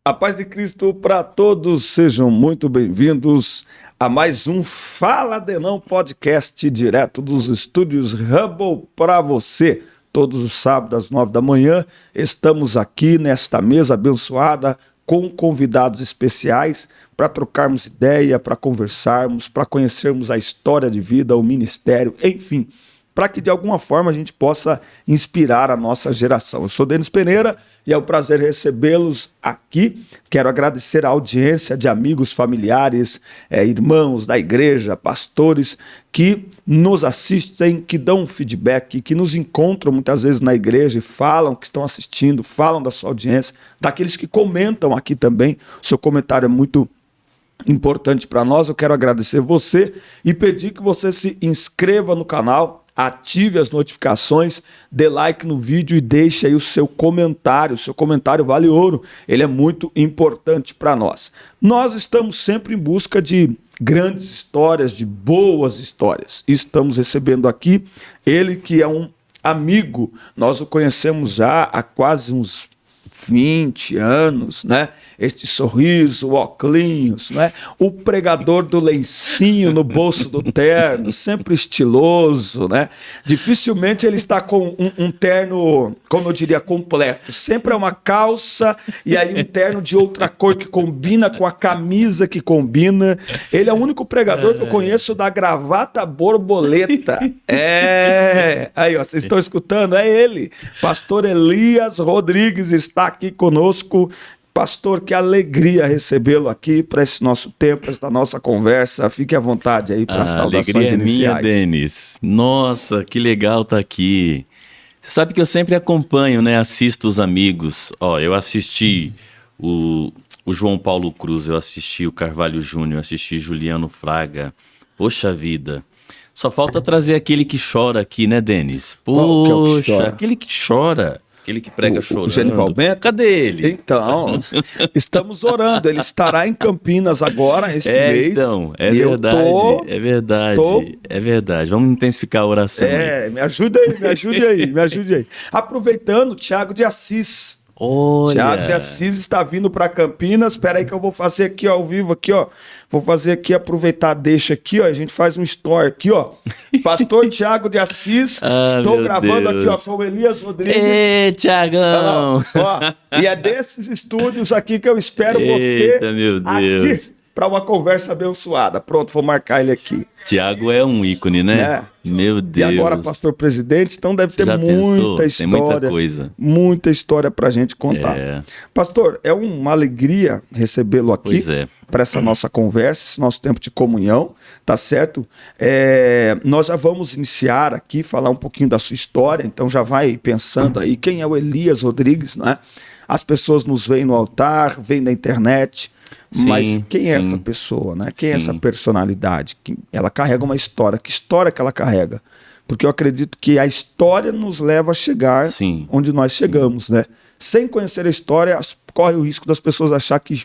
A paz de Cristo para todos, sejam muito bem-vindos a mais um Fala Denão podcast direto dos estúdios Hubble para você. Todos os sábados às 9 da manhã estamos aqui nesta mesa abençoada com convidados especiais para trocarmos ideia, para conversarmos, para conhecermos a história de vida, o ministério, enfim, para que de alguma forma a gente possa inspirar a nossa geração. Eu sou Denis Pereira e é um prazer recebê-los aqui. Quero agradecer a audiência de amigos, familiares, irmãos da igreja, pastores que nos assistem, que dão feedback, que nos encontram muitas vezes na igreja e falam que estão assistindo, falam da sua audiência, daqueles que comentam aqui também. O seu comentário é muito importante para nós. Eu quero agradecer você e pedir que você se inscreva no canal, ative as notificações, dê like no vídeo e deixe aí o seu comentário. O seu comentário vale ouro, ele é muito importante para nós. Nós estamos sempre em busca de grandes histórias, de boas histórias. E estamos recebendo aqui ele que é um amigo, nós o conhecemos já há quase uns 20 anos, né? Este sorriso, o óculos, né? O pregador do lencinho no bolso do terno, sempre estiloso, né? Dificilmente ele está com um terno, como eu diria, completo. Sempre é uma calça e aí um terno de outra cor que combina com a camisa que combina. Ele é o único pregador que eu conheço da gravata borboleta. Aí, ó, vocês estão escutando? É ele. Pastor Elias Rodrigues está aqui conosco. Pastor, que alegria recebê-lo aqui para esse nosso tempo, essa nossa conversa. Fique à vontade aí para as saudações iniciais. Alegria minha, Denis. Nossa, que legal estar aqui. Você sabe que eu sempre acompanho, né? Assisto os amigos. Ó, eu assisti o João Paulo Cruz, eu assisti o Carvalho Júnior, eu assisti Juliano Fraga. Poxa vida. Só falta trazer aquele que chora aqui, né, Denis? Poxa, aquele que chora. Aquele que prega chorando. O Genival Bento? Cadê ele? Então, estamos orando. Ele estará em Campinas agora, esse mês. Então, é verdade, é verdade. Vamos intensificar a oração. Me ajude aí. Aproveitando, Tiago de Assis. Olha. Tiago de Assis está vindo para Campinas. Espera aí que eu vou fazer aqui ao vivo, aqui, ó. Vou fazer aqui, aproveitar, deixa aqui, ó. A gente faz um story aqui, ó. Pastor Tiago de Assis. Estou gravando aqui, ó, com o Elias Rodrigues. Ê, Tiagão! E é desses estúdios aqui que eu espero você aqui para uma conversa abençoada. Pronto, vou marcar ele aqui. Tiago é um ícone, né? Meu Deus. E agora pastor presidente, então deve ter muita história. Tem muita coisa. Muita história para a gente contar. Pastor, é uma alegria recebê-lo aqui para essa nossa conversa, esse nosso tempo de comunhão, tá certo? Nós já vamos iniciar aqui, falar um pouquinho da sua história, então já vai pensando aí quem é o Elias Rodrigues, não é? As pessoas nos veem no altar, veem na internet, mas quem é essa pessoa, né? Quem é essa personalidade? Ela carrega uma história. Que história que ela carrega? Porque eu acredito que a história nos leva a chegar onde nós chegamos, né? Sem conhecer a história, corre o risco das pessoas achar que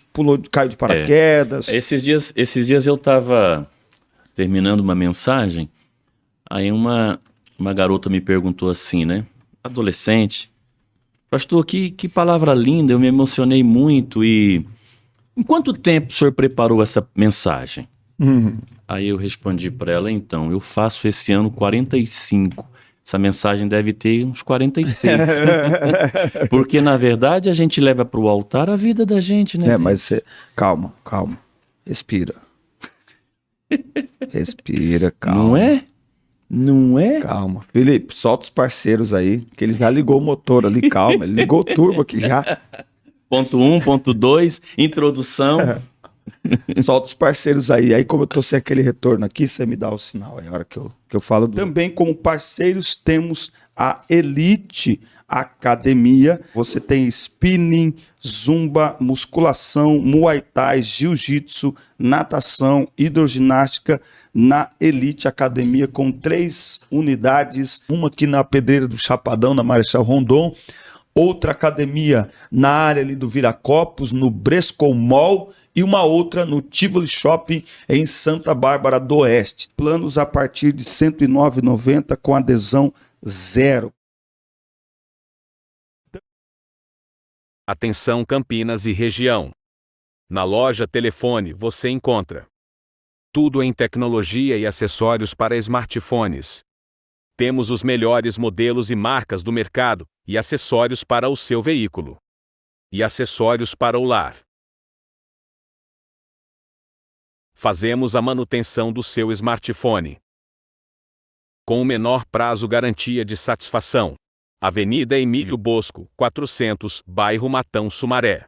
caiu de paraquedas. Esses dias eu estava terminando uma mensagem, aí uma garota me perguntou assim, né? Adolescente. Pastor, que palavra linda, eu me emocionei muito e... Em quanto tempo o senhor preparou essa mensagem? Aí eu respondi para ela, então, eu faço esse ano 45. Essa mensagem deve ter uns 46. Porque, na verdade, a gente leva para o altar a vida da gente, né? Mas calma. Respira. Respira, calma. Não é? Calma. Felipe, solta os parceiros aí, que ele já ligou o motor ali, calma. Ele ligou o turbo aqui já. Ponto 1, ponto 2, introdução. Solta os parceiros aí. Aí, como eu tô sem aquele retorno aqui, você me dá o sinal. É a hora que eu falo. Também, como parceiros, temos a Elite Academia. Você tem spinning, zumba, musculação, muay thai, jiu-jitsu, natação, hidroginástica na Elite Academia, com 3 unidades. Uma aqui na Pedreira do Chapadão, na Marechal Rondon. Outra academia na área ali do Viracopos, no Bresco Mall, e uma outra no Tivoli Shopping, em Santa Bárbara do Oeste. Planos a partir de R$ 109,90 com adesão 0. Atenção Campinas e região. Na loja Telefone você encontra tudo em tecnologia e acessórios para smartphones. Temos os melhores modelos e marcas do mercado e acessórios para o seu veículo. E acessórios para o lar. Fazemos a manutenção do seu smartphone com o menor prazo garantia de satisfação. Avenida Emílio Bosco, 400, bairro Matão, Sumaré.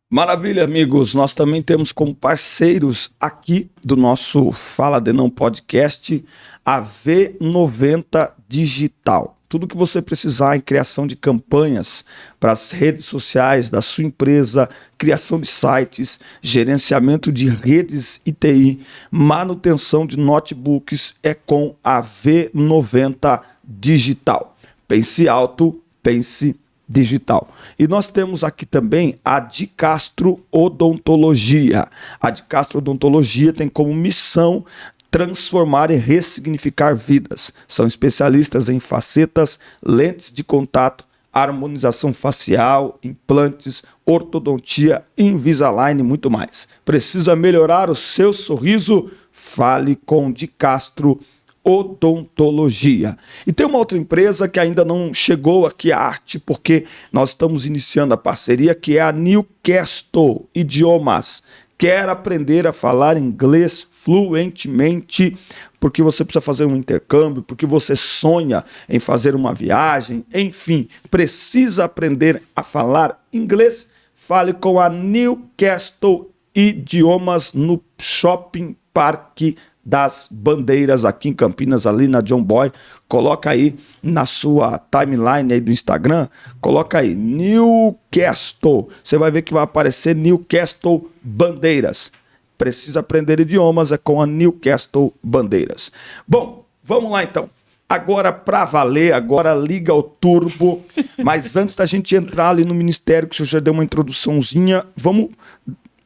Maravilha, amigos. Nós também temos como parceiros aqui do nosso Fala de Não podcast a V90 Digital. Tudo que você precisar em criação de campanhas para as redes sociais da sua empresa, criação de sites, gerenciamento de redes ITI, manutenção de notebooks é com a V90 Digital. Pense alto, pense digital. E nós temos aqui também a De Castro Odontologia. A De Castro Odontologia tem como missão transformar e ressignificar vidas. São especialistas em facetas, lentes de contato, harmonização facial, implantes, ortodontia, Invisalign e muito mais. Precisa melhorar o seu sorriso? Fale com De Castro Odontologia. E tem uma outra empresa que ainda não chegou aqui à arte, porque nós estamos iniciando a parceria, que é a Newcastle Idiomas. Quer aprender a falar inglês fluentemente, porque você precisa fazer um intercâmbio, porque você sonha em fazer uma viagem, enfim, precisa aprender a falar inglês? Fale com a Newcastle Idiomas no Shopping Parque das Bandeiras aqui em Campinas, ali na John Boy. Coloca aí na sua timeline aí do Instagram, coloca aí Newcastle, você vai ver que vai aparecer Newcastle Bandeiras. Precisa aprender idiomas, é com a Newcastle Bandeiras. Bom, vamos lá então. Agora para valer, agora liga o turbo. Mas antes da gente entrar ali no ministério, que o senhor já deu uma introduçãozinha, vamos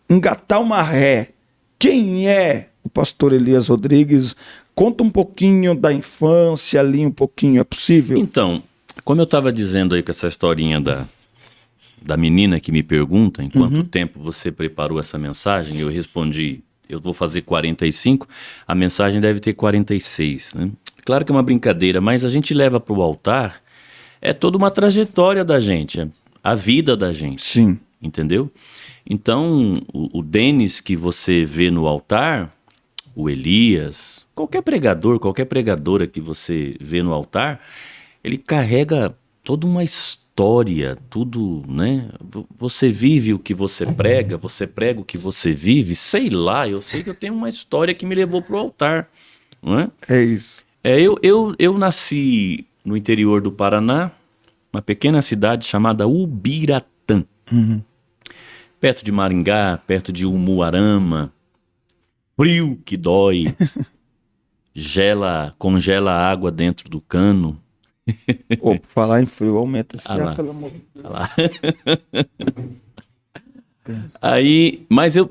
engatar uma ré. Quem é o pastor Elias Rodrigues? Conta um pouquinho da infância ali, um pouquinho, é possível? Então, como eu estava dizendo aí com essa historinha da menina que me pergunta em quanto tempo você preparou essa mensagem, eu respondi, eu vou fazer 45, a mensagem deve ter 46, né? Claro que é uma brincadeira, mas a gente leva para o altar, é toda uma trajetória da gente, a vida da gente. Sim. Entendeu? Então, o Denis que você vê no altar, o Elias, qualquer pregador, qualquer pregadora que você vê no altar, ele carrega toda uma história, tudo, né? Você vive o que você prega o que você vive, sei lá, eu sei que eu tenho uma história que me levou para o altar, não é? É isso. Eu nasci no interior do Paraná, uma pequena cidade chamada Ubiratã. Perto de Maringá, perto de Umuarama, frio que dói, congela a água dentro do cano. Por falar em frio, aumenta esse ar, lá. pelo amor de Deus. Olha lá. Aí, mas eu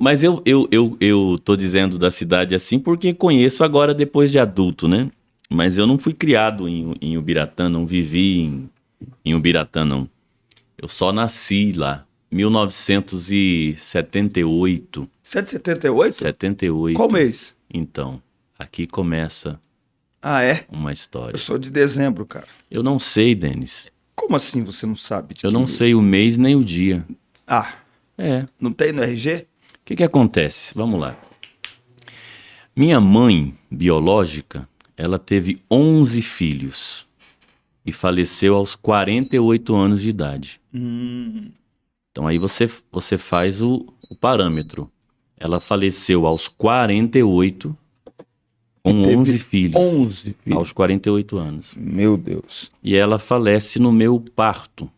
tô dizendo da cidade assim porque conheço agora depois de adulto, né? Mas eu não fui criado em Ubiratã, não vivi em Ubiratã, não. Eu só nasci lá. 1978. Você é de 78? 78. Qual mês? Então, aqui começa Ah, é? uma história. Eu sou de dezembro, cara. Eu não sei, Denis. Como assim você não sabe? Eu não sei o mês nem o dia. Ah, É. não tem no RG? O que acontece? Vamos lá. Minha mãe biológica, ela teve 11 filhos e faleceu aos 48 anos de idade. Então aí você faz o parâmetro. Ela faleceu aos 48 com 11 filhos. 11 filhos. Aos 48 anos. Meu Deus. E ela falece no meu parto.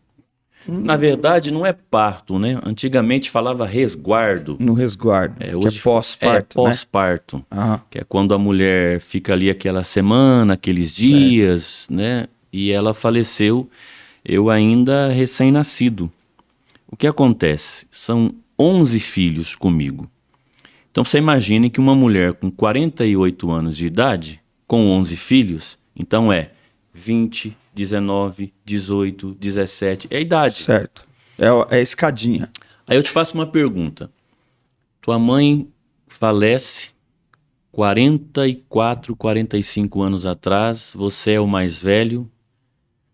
Na verdade, não é parto, né? Antigamente falava resguardo. No resguardo. Hoje que é pós-parto, É pós-parto. né? Aham. Que é quando a mulher fica ali aquela semana, aqueles dias, né? E ela faleceu, eu ainda recém-nascido. O que acontece? São 11 filhos comigo. Então você imagine que uma mulher com 48 anos de idade, com 11 filhos, então é 20, 19, 18, 17, é a idade. Certo. É escadinha. Aí eu te faço uma pergunta. Tua mãe falece 44, 45 anos atrás, você é o mais velho,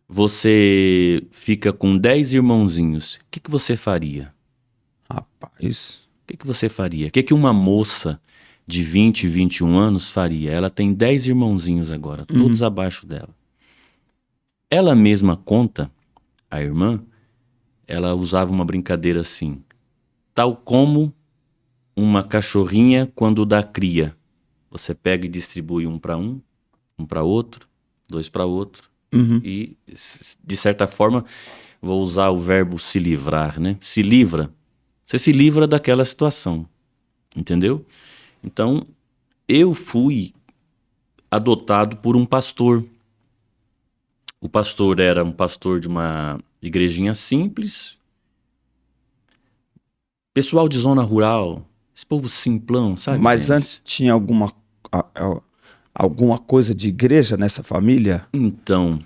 você fica com 10 irmãozinhos. O que você faria? Rapaz. O que você faria? O que uma moça de 20, 21 anos faria? Ela tem 10 irmãozinhos agora, todos abaixo dela. Ela mesma conta, a irmã, ela usava uma brincadeira assim, tal como uma cachorrinha quando dá cria. Você pega e distribui um para outro, dois para outro, e, de certa forma, vou usar o verbo se livrar, né? Se livra. Você se livra daquela situação, entendeu? Então, eu fui adotado por um pastor. O pastor era um pastor de uma igrejinha simples. Pessoal de zona rural, esse povo simplão, sabe? Mas antes tinha alguma coisa de igreja nessa família? Então,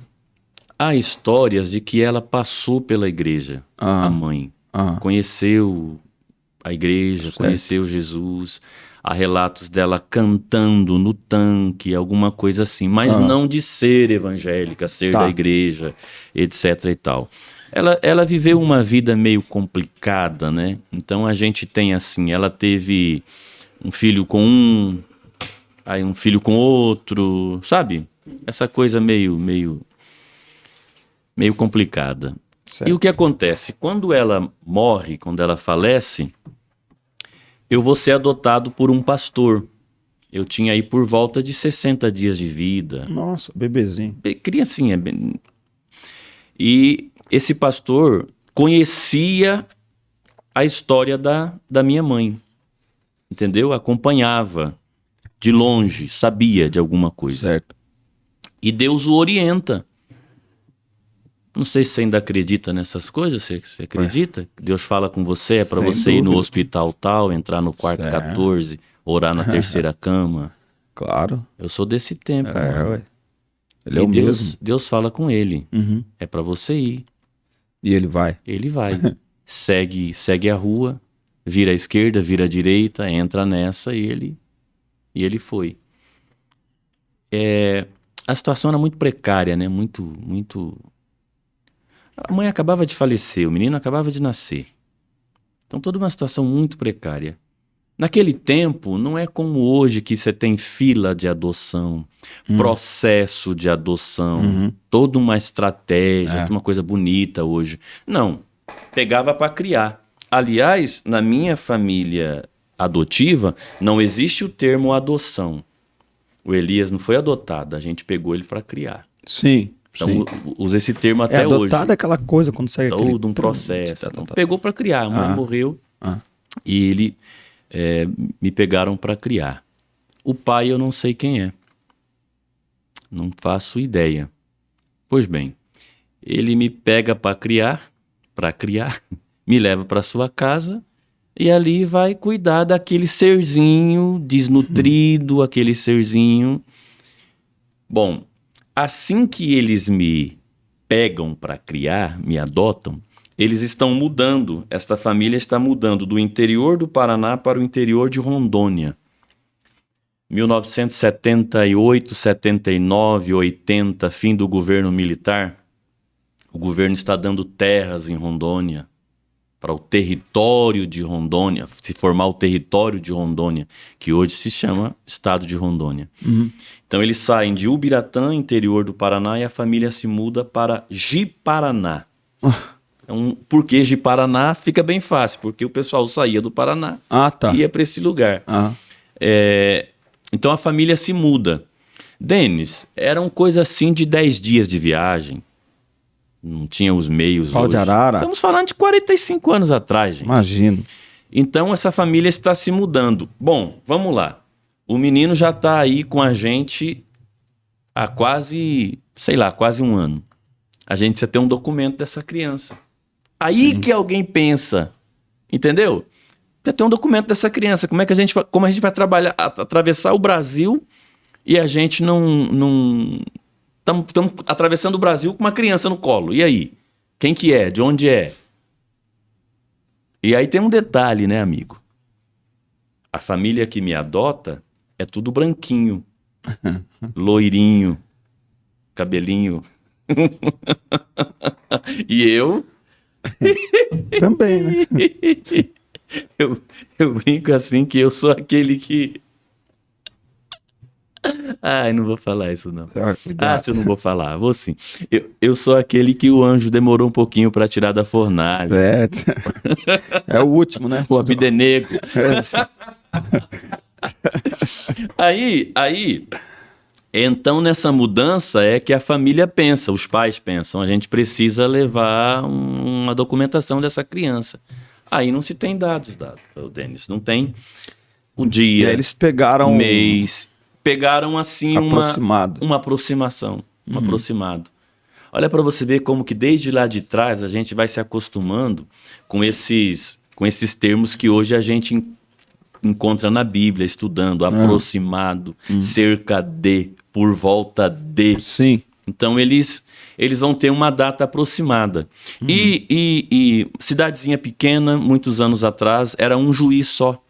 há histórias de que ela passou pela igreja, a mãe. Conheceu a igreja, certo. Conheceu Jesus. Há relatos dela cantando no tanque, alguma coisa assim, mas não de ser evangélica, ser da igreja, etc e tal. Ela viveu uma vida meio complicada, né? Então a gente tem assim, ela teve um filho com um, aí um filho com outro, sabe? Essa coisa meio complicada. Certo. E o que acontece? Quando ela morre, quando ela falece, eu vou ser adotado por um pastor. Eu tinha aí por volta de 60 dias de vida. Nossa, bebezinho. Criancinha. E esse pastor conhecia a história da minha mãe. Entendeu? Acompanhava de longe, sabia de alguma coisa. Certo. E Deus o orienta. Não sei se você ainda acredita nessas coisas, você acredita? Deus fala com você, é para Sem você ir no dúvida. hospital tal, entrar no quarto Certo. 14, orar na terceira cama. Claro. Eu sou desse tempo. Mano. Ué. Ele é E o Deus, mesmo. Deus fala com ele. Uhum. É para você ir. E ele vai. Ele vai. segue a rua, vira à esquerda, vira à direita, entra nessa e ele foi. A situação era muito precária, né? Muito. A mãe acabava de falecer, o menino acabava de nascer. Então, toda uma situação muito precária. Naquele tempo, não é como hoje que você tem fila de adoção, processo de adoção, toda uma estratégia, toda uma coisa bonita hoje. Não, pegava para criar. Aliás, na minha família adotiva, não existe o termo adoção. O Elias não foi adotado, a gente pegou ele para criar. Sim. Então, usa esse termo até hoje. Adotado é aquela coisa quando sai aquele... Todo um processo. Então, pegou para criar. A mãe morreu e ele me pegaram para criar. O pai eu não sei quem é. Não faço ideia. Pois bem, ele me pega para criar, me leva para sua casa e ali vai cuidar daquele serzinho desnutrido, aquele serzinho... Bom, assim que eles me pegam para criar, me adotam, eles estão mudando, esta família está mudando do interior do Paraná para o interior de Rondônia. 1978, 79, 80, fim do governo militar, o governo está dando terras em Rondônia, para o território de Rondônia, se formar o território de Rondônia, que hoje se chama Estado de Rondônia. Então eles saem de Ubiratã, interior do Paraná, e a família se muda para Ji-Paraná. Então, por que Ji-Paraná? Fica bem fácil, porque o pessoal saía do Paraná e ia para esse lugar. Então a família se muda. Denis, era uma coisa assim de 10 dias de viagem. Não tinha os meios Pau hoje. de arara. Estamos falando de 45 anos atrás, gente. Imagino. Então essa família está se mudando. Bom, vamos lá. O menino já está aí com a gente há quase um ano. A gente precisa ter um documento dessa criança. Aí que alguém pensa, entendeu? Precisa ter um documento dessa criança. Como a gente vai trabalhar, atravessar o Brasil e a gente não... Estamos atravessando o Brasil com uma criança no colo. E aí? Quem que é? De onde é? E aí tem um detalhe, né, amigo? A família que me adota é tudo branquinho, loirinho, cabelinho. E eu, Também, né? eu brinco assim que eu sou aquele que... Ai, não vou falar isso não. Ah, Cuidado. se eu não vou falar, vou sim. Eu sou aquele que o anjo demorou um pouquinho para tirar da fornalha. Certo. É o último, né? O Abdenego. Aí, então nessa mudança é que a família pensa, os pais pensam, a gente precisa levar uma documentação dessa criança. Aí não se tem dados, Denis, não tem o E dia, aí eles pegaram o mês, pegaram assim aproximado. uma aproximação, um aproximado. Olha para você ver como que desde lá de trás a gente vai se acostumando com esses termos que hoje a gente encontra na Bíblia, estudando, aproximado, cerca de, por volta de. Sim. Então eles vão ter uma data aproximada. E cidadezinha pequena, muitos anos atrás, era um juiz só,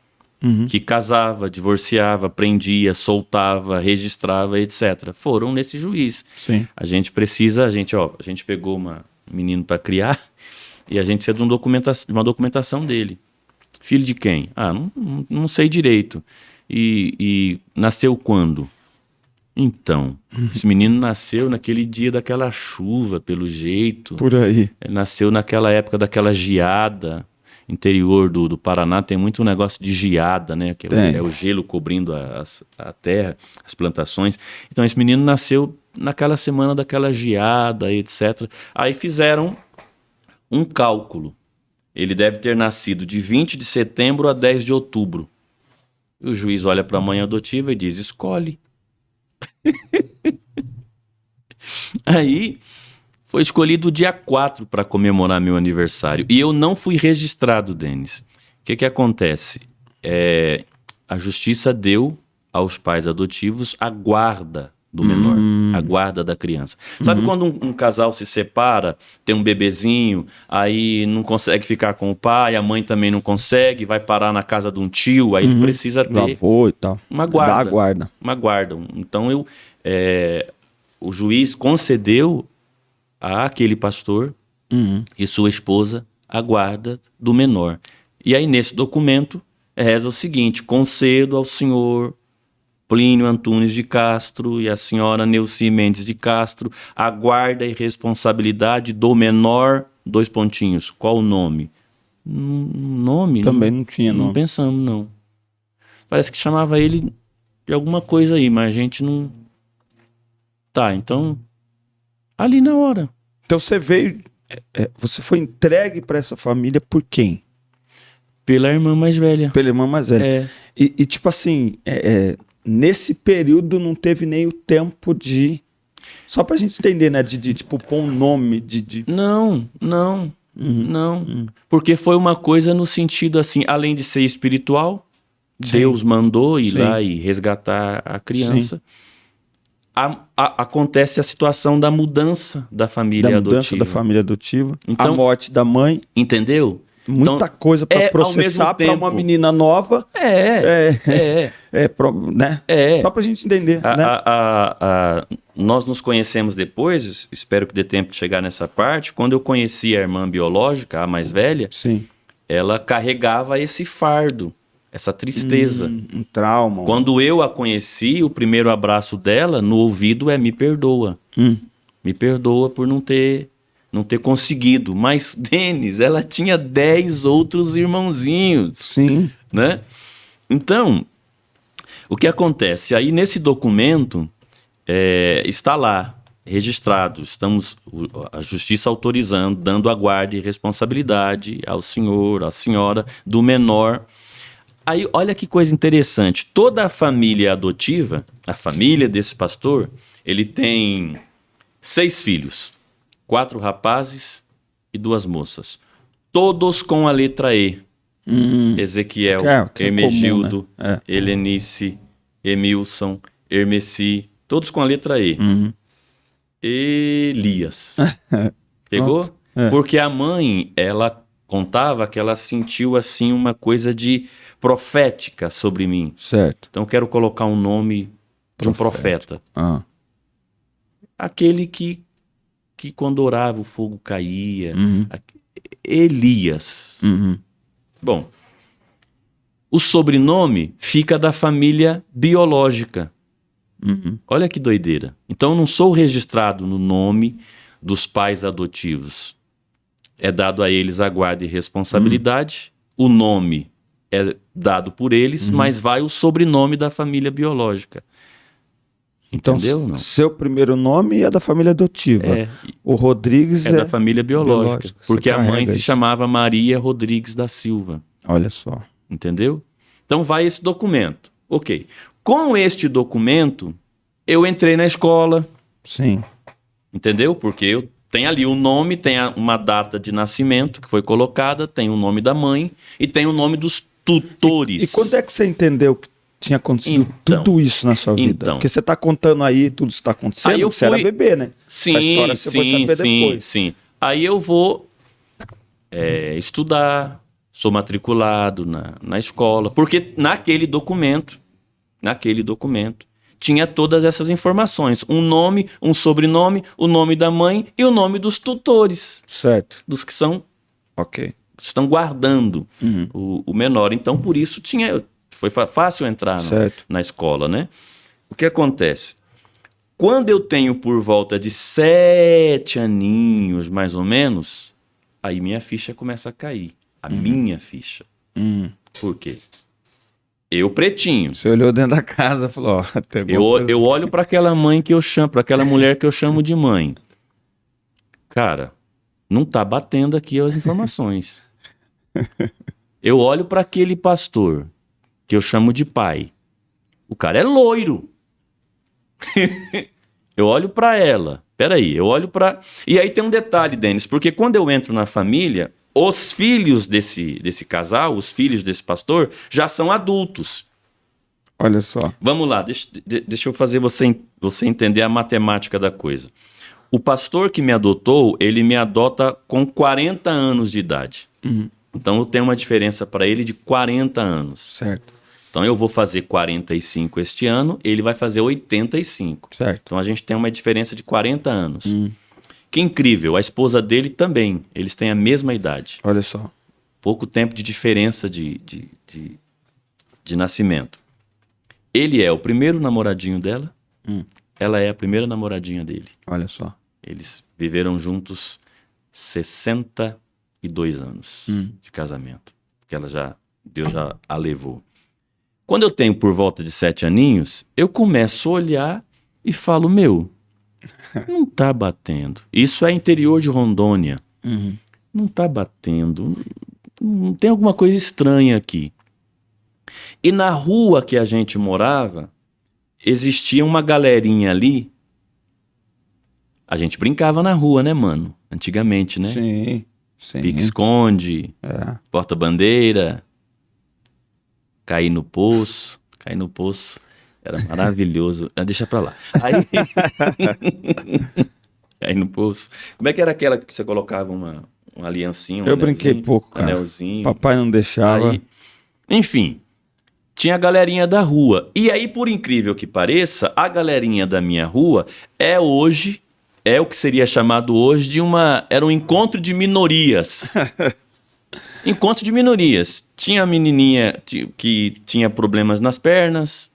que casava, divorciava, prendia, soltava, registrava, etc. Foram nesse juiz. Sim. A gente pegou um menino para criar e a gente precisa de uma documentação dele. Filho de quem? Ah, não sei direito. E nasceu quando? Então, esse menino nasceu naquele dia daquela chuva, pelo jeito. Por aí. Ele nasceu naquela época daquela geada. Interior do Paraná tem muito negócio de geada, né? Que é o gelo cobrindo a terra, as plantações. Então, esse menino nasceu naquela semana daquela geada, etc. Aí fizeram um cálculo. Ele deve ter nascido de 20 de setembro a 10 de outubro. E o juiz olha para a mãe adotiva e diz, escolhe. Aí foi escolhido o dia 4 para comemorar meu aniversário. E eu não fui registrado, Denis. O que acontece? A justiça deu aos pais adotivos a guarda do menor, a guarda da criança. Sabe quando um casal se separa, tem um bebezinho, aí não consegue ficar com o pai, a mãe também não consegue, vai parar na casa de um tio, aí ele precisa ter avô e tal. uma guarda. Dá a guarda. Uma guarda. Então o juiz concedeu àquele pastor e sua esposa a guarda do menor. E aí nesse documento reza o seguinte: concedo ao senhor Plínio Antunes de Castro e a senhora Neuci Mendes de Castro a guarda e responsabilidade do menor, : Qual o nome? Nome? Também não tinha Não nome. pensamos, não. Parece que chamava ele de alguma coisa aí, mas a gente não... Tá, então... Ali na hora. Então você veio, você foi entregue para essa família por quem? Pela irmã mais velha. Pela irmã mais velha. É. E tipo assim, nesse período não teve nem o tempo de... Só pra gente entender, né? De tipo, pôr um nome, Não. Porque foi uma coisa no sentido assim, além de ser espiritual, Deus mandou ir lá e resgatar a criança. Acontece a situação da mudança da família adotiva. Da mudança da família adotiva. Então, a morte da mãe. Entendeu? Muita Então, coisa para processar para uma menina nova. Né? Só pra gente entender. Né? Nós nos conhecemos depois, espero que dê tempo de chegar nessa parte. Quando eu conheci a irmã biológica, a mais velha, Sim. Ela carregava esse fardo, essa tristeza. Um trauma. Quando eu a conheci, o primeiro abraço dela no ouvido é me perdoa. Me perdoa por não ter conseguido. Mas, Denis, ela tinha 10 outros irmãozinhos. Sim. Né? Então, o que acontece? Aí, nesse documento, está lá, registrado. Estamos, a justiça autorizando, dando a guarda e responsabilidade ao senhor, à senhora, do menor. Aí, olha que coisa interessante. Toda a família adotiva, a família desse pastor, ele tem 6 filhos. 4 rapazes e 2 moças. Todos com a letra E. Ezequiel, que é Hermegildo, comum, né? Helenice, Emilson, Hermeci. Todos com a letra E. Elias. Pegou? Porque a mãe, ela contava que ela sentiu assim uma coisa de profética sobre mim. Certo. Então eu quero colocar um nome de um profeta. Ah. Aquele que quando orava o fogo caía. Uhum. Elias. Uhum. Bom, o sobrenome fica da família biológica. Uhum. Olha que doideira. Então eu não sou registrado no nome dos pais adotivos. É dado a eles a guarda e responsabilidade. O nome é dado por eles, mas vai o sobrenome da família biológica. Então, Entendeu? Não? seu primeiro nome é da família adotiva. É. O Rodrigues É da família biológica. Você Porque a mãe carrega se isso. chamava Maria Rodrigues da Silva. Olha só. Entendeu? Então vai esse documento. Ok. Com este documento, eu entrei na escola. Sim. Entendeu? Porque eu tenho ali o nome, tem uma data de nascimento que foi colocada, tem o nome da mãe e tem o nome dos tutores. E quando é que você entendeu que tinha acontecido Então, tudo isso na sua vida? então. Porque você está contando aí, tudo está acontecendo, Aí eu você era fui- bebê, né? Sim, Essa história você foi saber depois. sim. Aí eu vou estudar, sou matriculado na escola, porque naquele documento, tinha todas essas informações. Um nome, um sobrenome, o nome da mãe e o nome dos tutores, Certo. dos que Ok. estão guardando o menor. Então, por isso, foi fácil entrar Certo. na escola, né? O que acontece? Quando eu tenho por volta de 7 aninhos, mais ou menos, aí minha ficha começa a cair. A minha ficha. Por quê? Eu pretinho. Você olhou dentro da casa e falou, ó, pegou. Eu olho para aquela mãe que eu chamo, para aquela mulher que eu chamo de mãe. Cara, não tá batendo aqui as informações. Eu olho para aquele pastor que eu chamo de pai. O cara é loiro. Eu olho para ela. Peraí, eu olho para... E aí tem um detalhe, Denis, porque quando eu entro na família, os filhos desse casal, os filhos desse pastor, já são adultos. Olha só. Vamos lá, deixa eu fazer você entender a matemática da coisa. O pastor que me adotou, ele me adota com 40 anos de idade. Então eu tenho uma diferença para ele de 40 anos. Certo. Então eu vou fazer 45 este ano, ele vai fazer 85. Certo. Então a gente tem uma diferença de 40 anos. Que incrível, a esposa dele também, eles têm a mesma idade. Olha só. Pouco tempo de diferença de nascimento. Ele é o primeiro namoradinho dela, ela é a primeira namoradinha dele. Olha só. Eles viveram juntos 62 anos de casamento. Que Deus já a levou. Quando eu tenho por volta de 7 aninhos, eu começo a olhar e falo, não tá batendo. Isso é interior de Rondônia. Não tá batendo. Não tem alguma coisa estranha aqui. E na rua que a gente morava, existia uma galerinha ali. A gente brincava na rua, né, mano? Antigamente, né? Sim. Sim. Pique-esconde, É. porta-bandeira, cair no poço. Cair no poço era maravilhoso. Deixa pra lá. Aí... cair no poço. Como é que era aquela que você colocava uma aliancinha? Eu brinquei pouco, cara. Anelzinho. Papai não deixava. Aí, enfim, tinha a galerinha da rua. E aí, por incrível que pareça, a galerinha da minha rua é o que seria chamado hoje era um encontro de minorias. Encontro de minorias. Tinha a menininha que tinha problemas nas pernas,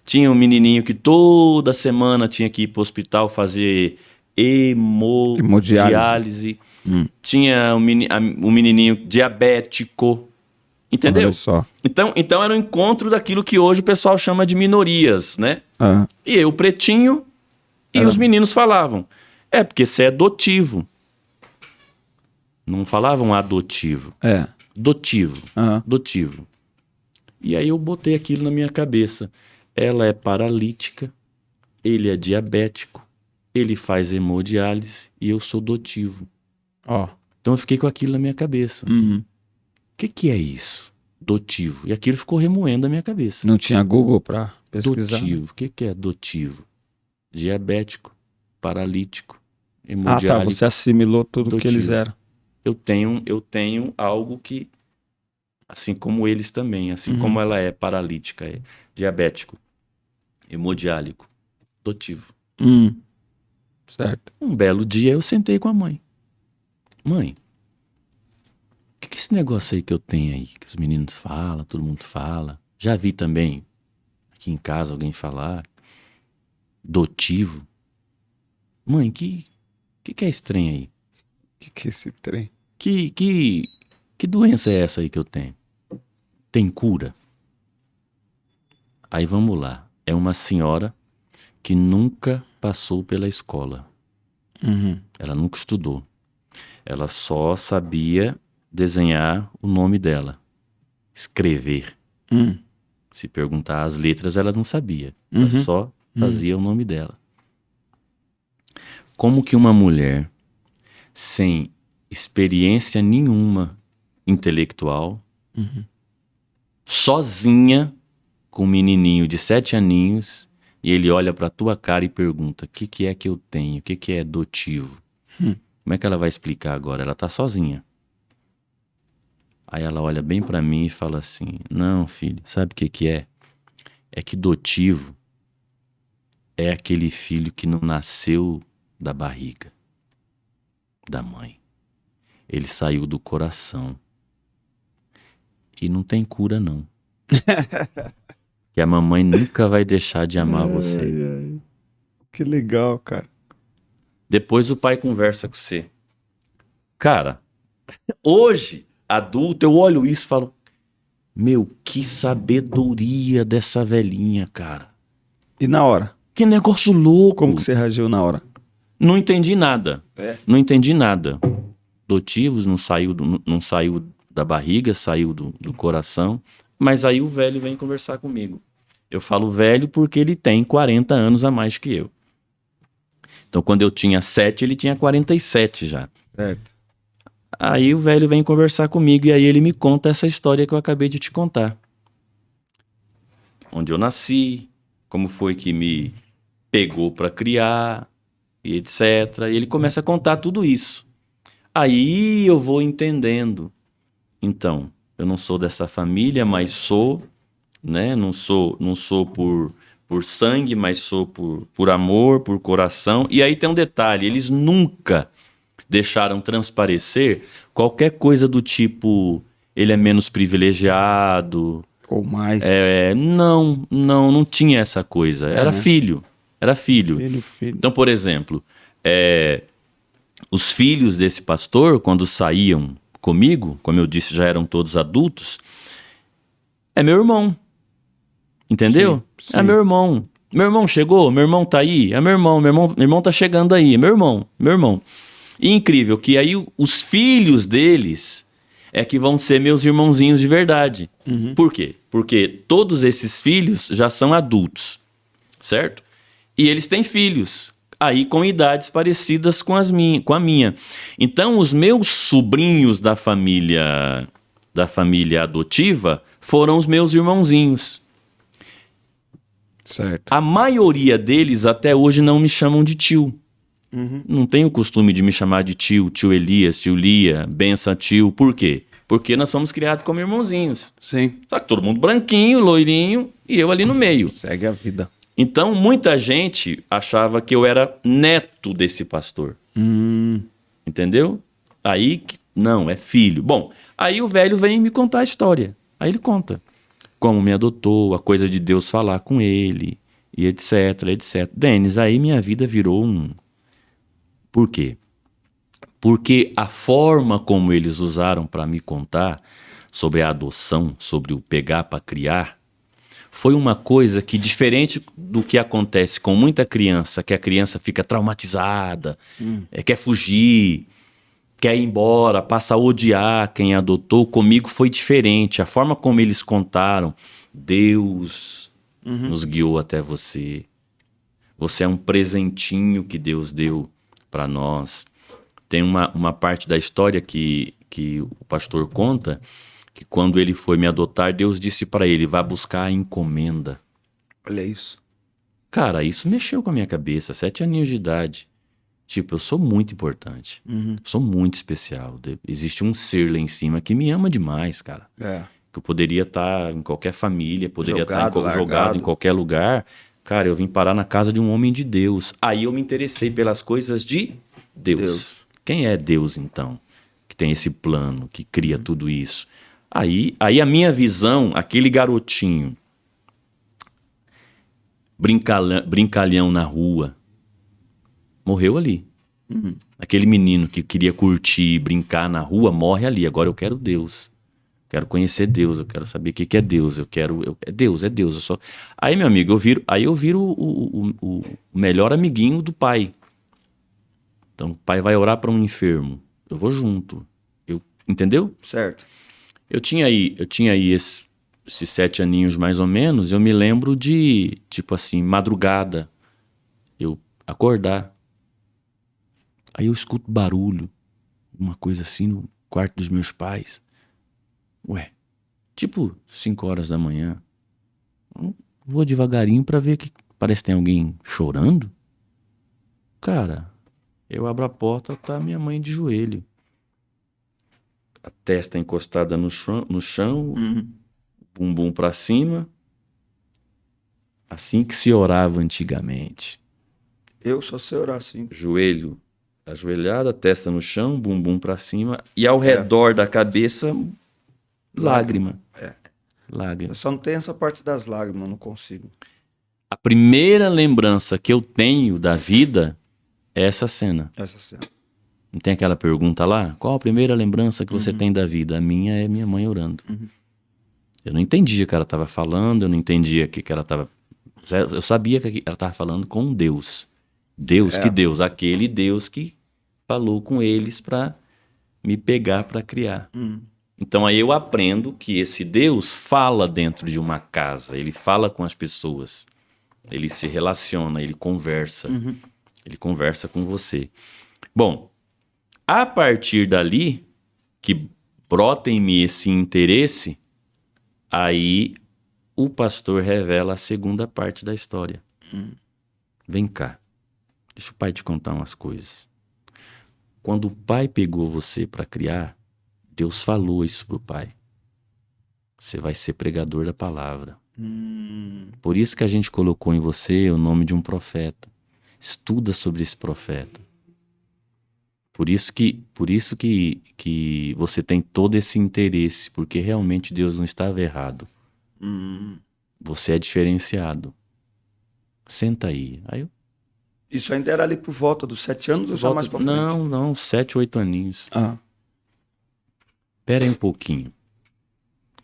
tinha um menininho que toda semana tinha que ir para o hospital fazer hemodiálise. Tinha um menininho diabético. Entendeu? Olha só. Então era um encontro daquilo que hoje o pessoal chama de minorias, né? Ah. E eu, pretinho, e os meninos falavam, porque você é adotivo. Não falavam adotivo. É. Dotivo. Aham. Dotivo. E aí eu botei aquilo na minha cabeça. Ela é paralítica, ele é diabético, ele faz hemodiálise e eu sou dotivo. Ó. Então eu fiquei com aquilo na minha cabeça. O que é isso? Dotivo. E aquilo ficou remoendo a minha cabeça. Não tinha Google pra pesquisar. Dotivo. O que é dotivo? Diabético, paralítico, Ah, hemodiálise. tá. Você assimilou tudo que eles Dotivo. eram. eu tenho algo que, assim como eles também, assim como ela é paralítica, é diabético, hemodiálico, adotivo. Certo. Um belo dia eu sentei com a mãe. Mãe, o que é esse negócio aí que eu tenho aí? Que os meninos falam, todo mundo fala. Já vi também aqui em casa alguém falar. Adotivo. Mãe, que é esse trem aí? Que é esse trem? Que doença é essa aí que eu tenho? Tem cura? Aí vamos lá. É uma senhora que nunca passou pela escola. Ela nunca estudou. Ela só sabia desenhar o nome dela. Escrever. Se perguntar as letras, ela não sabia. Ela só fazia o nome dela. Como que uma mulher sem experiência nenhuma intelectual, sozinha, com um menininho de 7 aninhos, e ele olha pra tua cara e pergunta: o que é que eu tenho? O que é adotivo? Como é que ela vai explicar agora? Ela tá sozinha. Aí ela olha bem pra mim e fala assim: não, filho, sabe o que é? É que adotivo é aquele filho que não nasceu da barriga da mãe. Ele saiu do coração. E não tem cura, não. Que a mamãe nunca vai deixar de amar você. Que legal, cara. Depois o pai conversa com você. Cara, hoje, adulto, eu olho isso e falo: meu, que sabedoria dessa velhinha, cara. E na hora? Que negócio louco. Como que você reagiu na hora? Não entendi nada. Não entendi nada. Adotivos, não saiu da barriga, saiu do coração. Mas aí o velho vem conversar comigo. Eu falo velho porque ele tem 40 anos a mais que eu. Então, quando eu tinha 7, ele tinha 47 já. Certo. Aí o velho vem conversar comigo e aí ele me conta essa história que eu acabei de te contar. Onde eu nasci, como foi que me pegou para criar, e etc. E ele começa a contar tudo isso. Aí eu vou entendendo. Então, eu não sou dessa família, mas sou, né? Não sou por sangue, mas sou por amor, por coração. E aí tem um detalhe: eles nunca deixaram transparecer qualquer coisa do tipo ele é menos privilegiado. Ou mais. Não tinha essa coisa. Era filho. Era filho. Filho. Então, por exemplo, os filhos desse pastor, quando saíam comigo, como eu disse, já eram todos adultos, é meu irmão. Entendeu? Sim. É meu irmão. Meu irmão chegou, meu irmão tá aí, é meu irmão tá chegando aí, é meu irmão. E incrível que aí os filhos deles é que vão ser meus irmãozinhos de verdade. Por quê? Porque todos esses filhos já são adultos, certo? E eles têm filhos, aí com idades parecidas com a minha. Então, os meus sobrinhos da família adotiva foram os meus irmãozinhos. Certo. A maioria deles até hoje não me chamam de tio. Não tenho o costume de me chamar de tio Elias, tio Lia, benção tio. Por quê? Porque nós somos criados como irmãozinhos. Sim. Só que todo mundo branquinho, loirinho, e eu ali no meio. Segue a vida. Então, muita gente achava que eu era neto desse pastor. Entendeu? Aí, não, é filho. Bom, aí o velho vem me contar a história. Aí ele conta como me adotou, a coisa de Deus falar com ele, e etc, etc. Denis, aí minha vida virou um... Por quê? Porque a forma como eles usaram para me contar sobre a adoção, sobre o pegar para criar, foi uma coisa que, diferente do que acontece com muita criança, que a criança fica traumatizada, quer fugir, quer ir embora, passa a odiar quem adotou, comigo foi diferente. A forma como eles contaram: Deus nos guiou até você. Você é um presentinho que Deus deu para nós. Tem uma parte da história que o pastor conta, que quando ele foi me adotar, Deus disse para ele: vá buscar a encomenda. Olha isso. Cara, isso mexeu com a minha cabeça, 7 aninhos de idade. Tipo, eu sou muito importante. Sou muito especial. Existe um ser lá em cima que me ama demais, cara. É. Que eu poderia estar em qualquer família, poderia Jogado, estar jogado largado. em qualquer lugar. Cara, eu vim parar na casa de um homem de Deus. Aí eu me interessei pelas coisas de Deus. Quem é Deus, então? Que tem esse plano, que cria tudo isso. Aí a minha visão, aquele garotinho brincalhão na rua, morreu ali. Aquele menino que queria curtir, brincar na rua, morre ali. Agora eu quero Deus. Quero conhecer Deus, eu quero saber o que é Deus. É Deus. Eu só... Aí, meu amigo, eu viro o melhor amiguinho do pai. Então, o pai vai orar para um enfermo. Eu vou junto. Entendeu? Certo. Eu tinha aí esses 7 aninhos mais ou menos. Eu me lembro de, tipo assim, madrugada. Eu acordar. Aí eu escuto barulho. Uma coisa assim no quarto dos meus pais. Ué, tipo 5 horas da manhã. Vou devagarinho pra ver que parece que tem alguém chorando. Cara, eu abro a porta, tá minha mãe de joelho. A testa encostada no chão, bumbum pra cima. Assim que se orava antigamente. Eu só sei orar assim. Joelho ajoelhada, testa no chão, bumbum pra cima. E ao redor da cabeça... Lágrima. Lágrima. Eu só não tenho essa parte das lágrimas, eu não consigo. A primeira lembrança que eu tenho da vida é essa cena. Essa cena. Não tem aquela pergunta lá? Qual a primeira lembrança que você tem da vida? A minha é minha mãe orando. Eu não entendia o que ela estava falando, eu não entendia o que ela estava... Eu sabia que ela estava falando com Deus. Deus, que Deus? Aquele Deus que falou com eles para me pegar para criar. Então aí eu aprendo que esse Deus fala dentro de uma casa, ele fala com as pessoas, ele se relaciona, ele conversa com você. Bom, a partir dali, que brota em mim esse interesse, aí o pastor revela a segunda parte da história. Vem cá, deixa o pai te contar umas coisas. Quando o pai pegou você para criar, Deus falou isso pro pai. Você vai ser pregador da palavra. Por isso que a gente colocou em você o nome de um profeta. Estuda sobre esse profeta. Por isso que você tem todo esse interesse, porque realmente Deus não estava errado. Você é diferenciado. Senta aí. Isso ainda era ali por volta dos 7 anos ou já mais pra frente? Não, 7, 8 aninhos. Pera aí um pouquinho.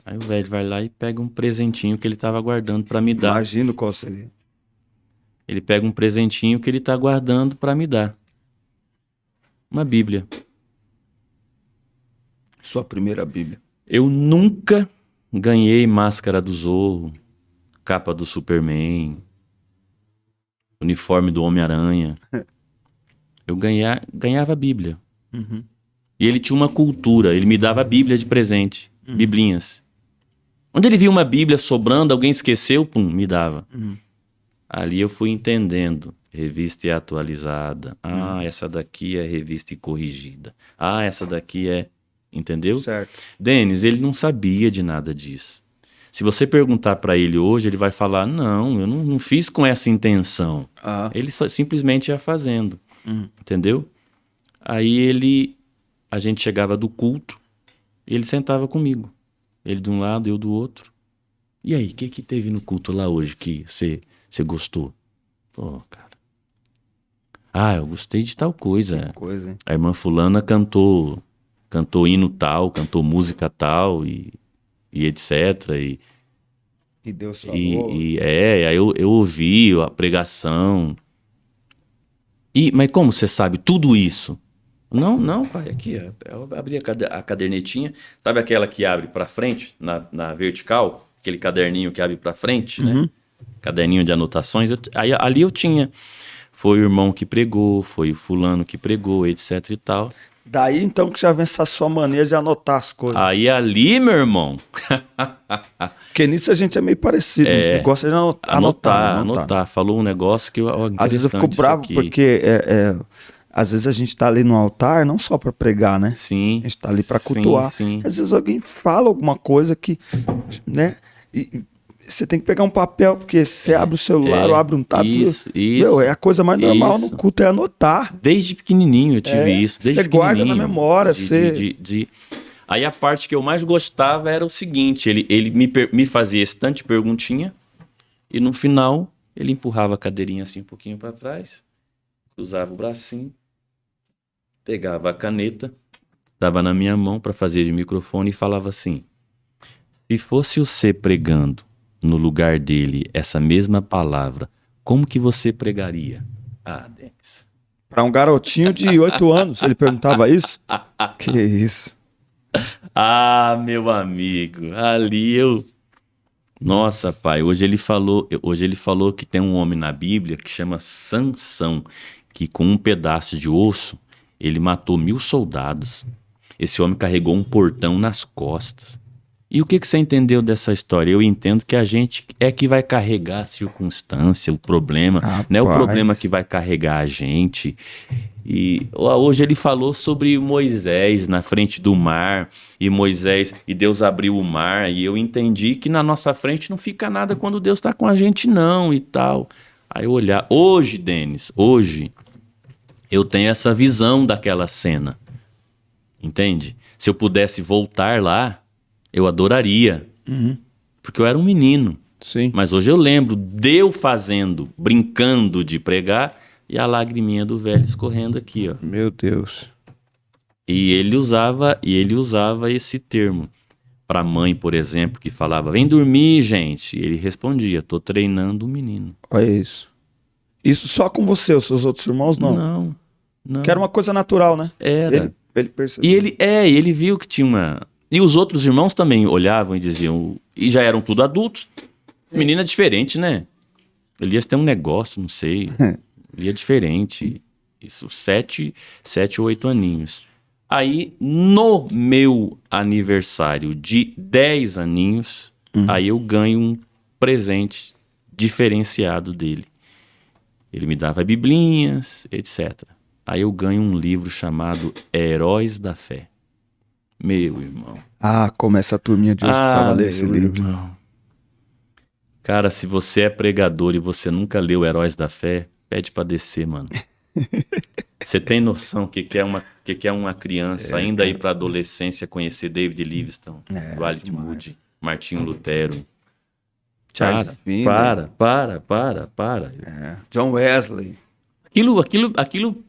Aí o velho vai lá e pega um presentinho que ele estava guardando para me dar. Imagino qual seria. Ele pega um presentinho que ele está guardando para me dar. Uma Bíblia. Sua primeira Bíblia. Eu nunca ganhei máscara do Zorro, capa do Superman, uniforme do Homem-Aranha. Eu ganhava a Bíblia. E ele tinha uma cultura, ele me dava a Bíblia de presente, biblinhas. Onde ele via uma Bíblia sobrando, alguém esqueceu, pum, me dava. Ali eu fui entendendo, revista e atualizada. Essa daqui é revista e corrigida. Essa daqui é... Entendeu? Certo. Denis, ele não sabia de nada disso. Se você perguntar para ele hoje, ele vai falar, não, eu não fiz com essa intenção. Ele simplesmente ia fazendo. Entendeu? Aí a gente chegava do culto e ele sentava comigo. Ele de um lado, eu do outro. E aí, o que teve no culto lá hoje que você gostou? Pô, cara. Eu gostei de tal coisa. Que coisa, hein? A irmã fulana cantou hino tal, cantou música tal e etc. E Deus falou. Aí eu ouvi a pregação. Mas como você sabe tudo isso? Não, pai, aqui, eu abri a cadernetinha, sabe aquela que abre pra frente, na vertical? Aquele caderninho que abre pra frente, né? Caderninho de anotações. Ali eu tinha. Foi o irmão que pregou, foi o fulano que pregou, etc e tal. Daí então que já vem essa sua maneira de anotar as coisas. Aí ali, meu irmão... Porque nisso a gente é meio parecido. A gente gosta de anotar. Falou um negócio que... Às vezes eu fico bravo porque às vezes a gente tá ali no altar não só para pregar, né? Sim. A gente tá ali para cultuar. Sim. Às vezes alguém fala alguma coisa que, né? E você tem que pegar um papel, porque você abre o celular ou abre um tablet. Isso. Meu, é a coisa mais normal no culto, é anotar. Desde pequenininho eu tive isso. Desde você guarda na memória. Aí a parte que eu mais gostava era o seguinte, ele me fazia esse tanto de perguntinha e no final ele empurrava a cadeirinha assim um pouquinho para trás, cruzava o bracinho, pegava a caneta, dava na minha mão para fazer de microfone e falava assim: se fosse você pregando no lugar dele essa mesma palavra, como que você pregaria? Ah, Denis. Para um garotinho de 8 anos, ele perguntava isso? Que isso? Ah, meu amigo, ali eu... Nossa, pai, hoje ele falou que tem um homem na Bíblia que chama Sansão, que com um pedaço de osso, ele matou 1000 soldados. Esse homem carregou um portão nas costas. E o que você entendeu dessa história? Eu entendo que a gente é que vai carregar a circunstância, o problema. Rapaz. Não é o problema que vai carregar a gente. E hoje ele falou sobre Moisés na frente do mar, e Deus abriu o mar, e eu entendi que na nossa frente não fica nada quando Deus está com a gente não, e tal. Aí eu olhar, hoje, Denis, eu tenho essa visão daquela cena, entende? Se eu pudesse voltar lá, eu adoraria, porque eu era um menino. Sim. Mas hoje eu lembro de eu fazendo, brincando de pregar, e a lagriminha do velho escorrendo aqui, ó. Meu Deus. E ele usava esse termo. Para a mãe, por exemplo, que falava, vem dormir, gente. E ele respondia, tô treinando o menino. Olha isso. Isso só com você, os seus outros irmãos, não? Não. Que era uma coisa natural, né? Era. Ele percebeu. E ele viu que tinha uma... E os outros irmãos também olhavam e diziam... E já eram tudo adultos. Menina diferente, né? Elias tem um negócio, não sei. Ele é diferente. Isso, 7 ou 8 aninhos. Aí, no meu aniversário de 10 aninhos, aí eu ganho um presente diferenciado dele. Ele me dava biblinhas, etc. Aí eu ganho um livro chamado Heróis da Fé. Meu irmão. Ah, como essa turminha de hoje precisava ler esse livro. Irmão. Cara, se você é pregador e você nunca leu Heróis da Fé, pede pra descer, mano. Você tem noção que é uma criança ainda ir pra adolescência conhecer David Livingstone, Dwight Moody, Martinho Lutero? Charles Finney. Para. John Wesley. Aquilo.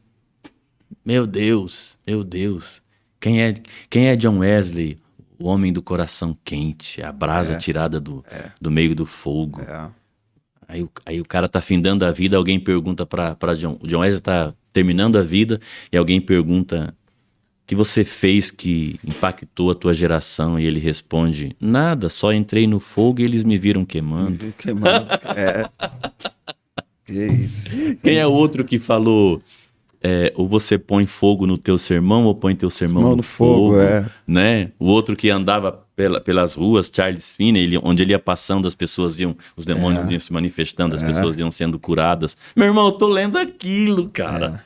Meu Deus. Quem é John Wesley? O homem do coração quente, a brasa tirada do meio do fogo. Aí o cara tá findando a vida, alguém pergunta pra John Wesley tá terminando a vida, e alguém pergunta, o que você fez que impactou a tua geração? E ele responde, nada, só entrei no fogo e eles me viram queimando. Que isso. Quem é outro que falou... ou você põe fogo no teu sermão ou põe teu sermão no fogo, né? O outro que andava pelas ruas, Charles Finney, onde ele ia passando, as pessoas os demônios iam se manifestando, as pessoas iam sendo curadas. Meu irmão, eu tô lendo aquilo, cara.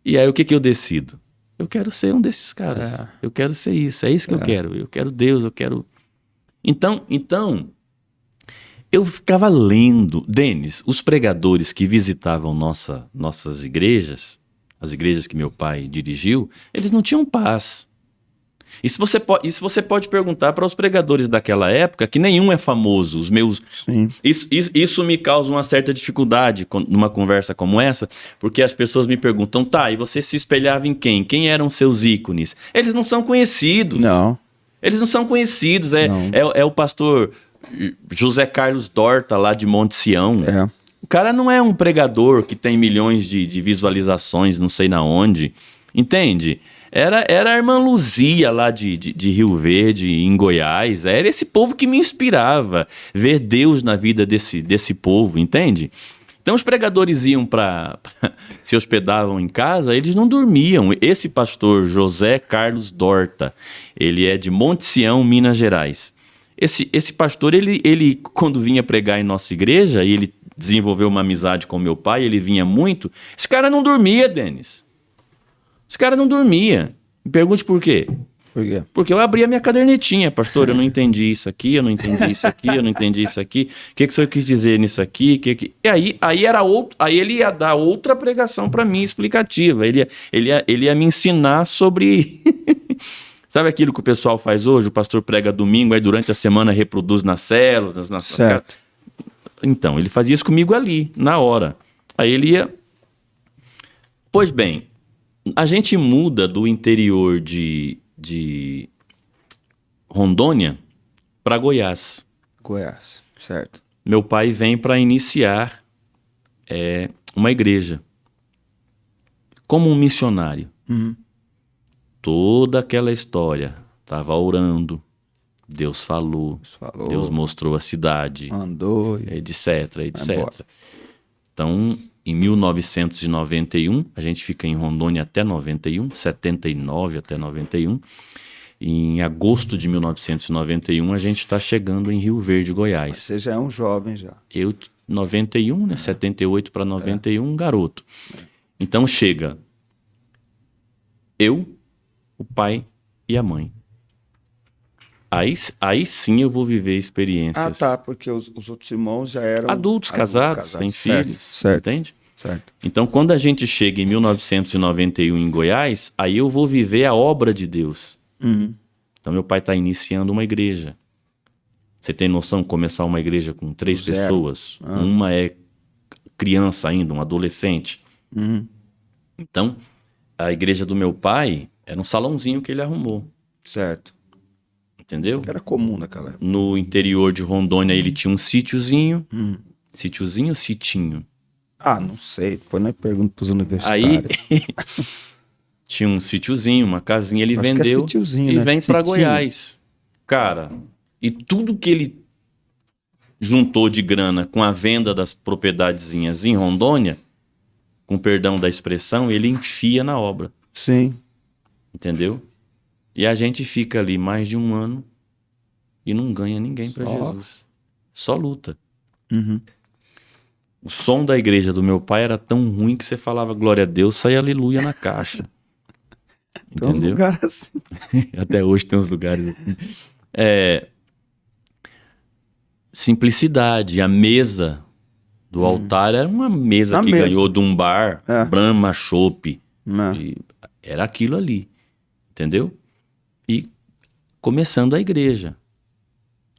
E aí o que eu decido? Eu quero ser um desses caras. Eu quero ser isso, é isso que eu quero. Eu quero Deus, eu quero... Então, eu ficava lendo, Denis, os pregadores que visitavam nossas igrejas, as igrejas que meu pai dirigiu, eles não tinham paz. Isso você pode perguntar para os pregadores daquela época, que nenhum é famoso. Os meus, isso me causa uma certa dificuldade numa conversa como essa, porque as pessoas me perguntam, tá, e você se espelhava em quem? Quem eram seus ícones? Eles não são conhecidos. Não. Eles não são conhecidos. É o pastor... José Carlos Dorta, lá de Monte Sião. O cara não é um pregador que tem milhões de visualizações, não sei na onde. Entende? Era a irmã Luzia lá de Rio Verde, em Goiás. Era esse povo que me inspirava. Ver Deus na vida desse povo, entende? Então os pregadores iam se hospedavam em casa, eles não dormiam. Esse pastor, José Carlos Dorta, ele é de Monte Sião, Minas Gerais. Esse pastor, ele quando vinha pregar em nossa igreja, e ele desenvolveu uma amizade com meu pai, ele vinha muito, esse cara não dormia, Denis. Os caras não dormiam. Me pergunte por quê. Por quê? Porque eu abri a minha cadernetinha, pastor, eu não entendi isso aqui, eu não entendi isso aqui, eu não entendi isso aqui. O que o senhor quis dizer nisso aqui? E aí ele ia dar outra pregação para mim, explicativa. Ele ia me ensinar sobre... Sabe aquilo que o pessoal faz hoje? O pastor prega domingo, aí durante a semana reproduz nas células, Certo. Então, ele fazia isso comigo ali, na hora. Aí ele ia... Pois bem, a gente muda do interior de Rondônia para Goiás. Goiás, certo. Meu pai vem para iniciar uma igreja como um missionário. Uhum. Toda aquela história, estava orando, Deus falou, Deus mostrou a cidade, Andou. etc, etc. embora. Então, em 1991, a gente fica em Rondônia até 91, 79 até 91. E em agosto de 1991, a gente está chegando em Rio Verde, Goiás. Você já é um jovem já. Eu, 91, né? 78 para 91, garoto. Então chega eu, o pai e a mãe. Aí sim eu vou viver experiências. Ah, tá, porque os outros irmãos já eram... Adultos casados, têm filhos, certo. entende? Certo. Então, quando a gente chega em 1991 em Goiás, aí eu vou viver a obra de Deus. Uhum. Então, meu pai está iniciando uma igreja. Você tem noção de começar uma igreja com 3 pessoas? Uma é criança ainda, um adolescente. Uhum. Então, a igreja do meu pai era um salãozinho que ele arrumou. Certo. Entendeu? Que era comum naquela época. No interior de Rondônia, ele tinha um sítiozinho. Sítiozinho ou sitinho? Ah, não sei. Depois nós pergunto pros Aí, universitários. tinha um sítiozinho, uma casinha, ele Acho que é vendeu sítiozinho, e né? vem para Sitinho. Goiás. Cara, e tudo que ele juntou de grana com a venda das propriedadezinhas em Rondônia, com perdão da expressão, ele enfia na obra. Sim. Entendeu? E a gente fica ali mais de um ano e não ganha ninguém para Jesus. Só luta. Uhum. O som da igreja do meu pai era tão ruim que você falava glória a Deus, saia aleluia na caixa. Tem uns Entendeu? lugares assim. Até hoje tem uns lugares assim. Simplicidade. A mesa do altar era uma mesa que ganhou de um bar, Brahma Chopp. E era aquilo ali. Entendeu? E começando a igreja.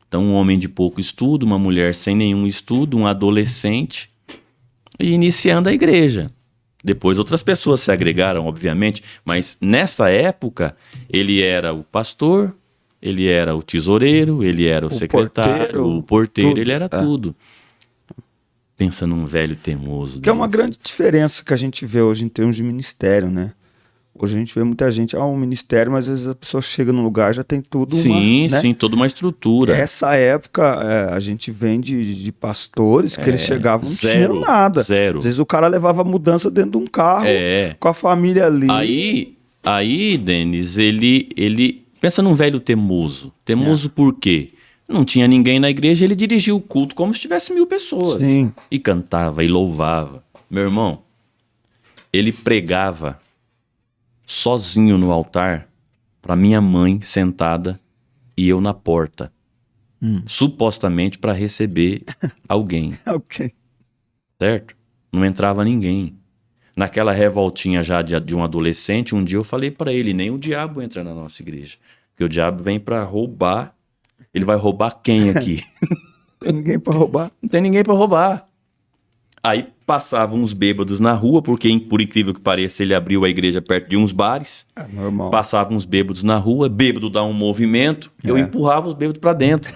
Então, um homem de pouco estudo, uma mulher sem nenhum estudo, um adolescente, e iniciando a igreja. Depois outras pessoas se agregaram, obviamente, mas nessa época ele era o pastor, ele era o tesoureiro, ele era o secretário, o porteiro, ele era tudo. Pensa num velho teimoso. Que é uma grande diferença que a gente vê hoje em termos de ministério, né? Hoje a gente vê muita gente, um ministério, mas às vezes a pessoa chega num lugar já tem tudo Sim, toda uma estrutura. Essa época, a gente vem de pastores que eles chegavam e não tinham nada. Zero. Às vezes o cara levava a mudança dentro de um carro com a família ali. Aí Denis, ele pensa num velho teimoso. Teimoso por quê? Não tinha ninguém na igreja, ele dirigia o culto como se tivesse 1000 pessoas. Sim. E cantava e louvava. Meu irmão, ele pregava sozinho no altar para minha mãe sentada e eu na porta, supostamente para receber alguém, Ok. certo? Não entrava ninguém. Naquela revoltinha já de um adolescente, um dia eu falei para ele, nem o diabo entra na nossa igreja, porque o diabo vem para roubar. Ele vai roubar quem aqui? Tem ninguém para roubar. Não tem ninguém para roubar. Aí passavam uns bêbados na rua, porque, por incrível que pareça, ele abriu a igreja perto de uns bares. É normal. Passavam uns bêbados na rua, bêbado dá um movimento, eu empurrava os bêbados para dentro.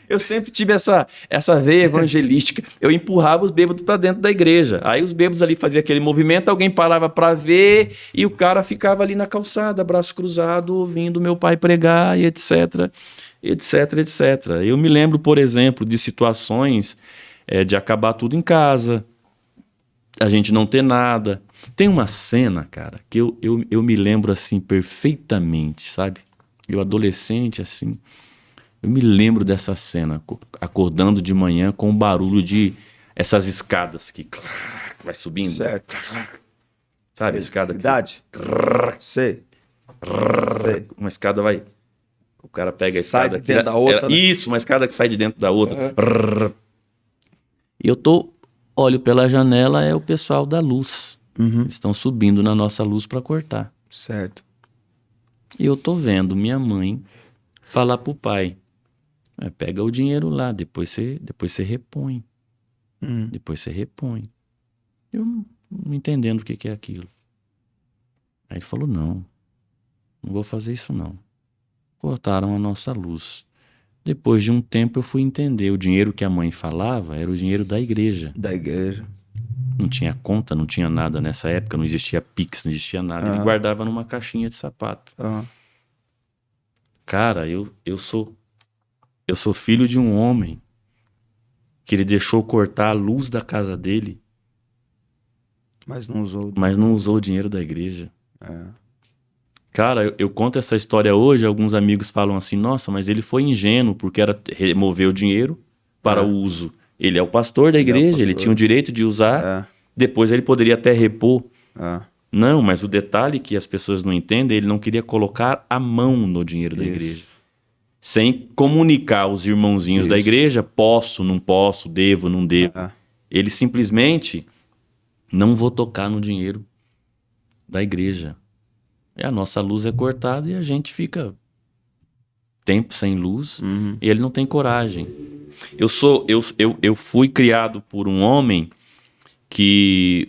Eu sempre tive essa veia evangelística. Eu empurrava os bêbados para dentro da igreja. Aí os bêbados ali faziam aquele movimento, alguém parava para ver e o cara ficava ali na calçada, braço cruzado, ouvindo meu pai pregar e etc, etc, etc. Eu me lembro, por exemplo, de situações de acabar tudo em casa, a gente não ter nada. Tem uma cena, cara, que eu me lembro assim perfeitamente, sabe? Eu adolescente, assim, eu me lembro dessa cena, acordando de manhã com o barulho de essas escadas que vai subindo. Certo. Sabe, a escada que... Idade? Sei. Sei. Uma escada vai... O cara pega a Sai escada... de dentro da outra, né? Isso, uma escada que sai de dentro da outra. E eu olho pela janela, é o pessoal da luz. Eles estão subindo na nossa luz para cortar. Certo. E eu tô vendo minha mãe falar pro pai: pega o dinheiro lá, depois você repõe. Depois você repõe. Eu não entendendo o que é aquilo. Aí ele falou: não vou fazer isso não. Cortaram a nossa luz. Depois de um tempo eu fui entender. O dinheiro que a mãe falava era o dinheiro da igreja. Da igreja. Não tinha conta, não tinha nada nessa época, não existia Pix, não existia nada. Ele guardava numa caixinha de sapato. Cara, eu sou filho de um homem que ele deixou cortar a luz da casa dele, Mas não usou. mas não usou o dinheiro da igreja. Cara, eu conto essa história hoje, alguns amigos falam assim: nossa, mas ele foi ingênuo porque era remover o dinheiro para o uso. Ele é o pastor da igreja, ele tinha o direito de usar, depois ele poderia até repor. Não, mas o detalhe que as pessoas não entendem, ele não queria colocar a mão no dinheiro da igreja. Sem comunicar aos irmãozinhos da igreja: posso, não posso, devo, não devo. Ele simplesmente: não vou tocar no dinheiro da igreja. A nossa luz é cortada e a gente fica tempo sem luz, e ele não tem coragem. Eu fui criado por um homem que...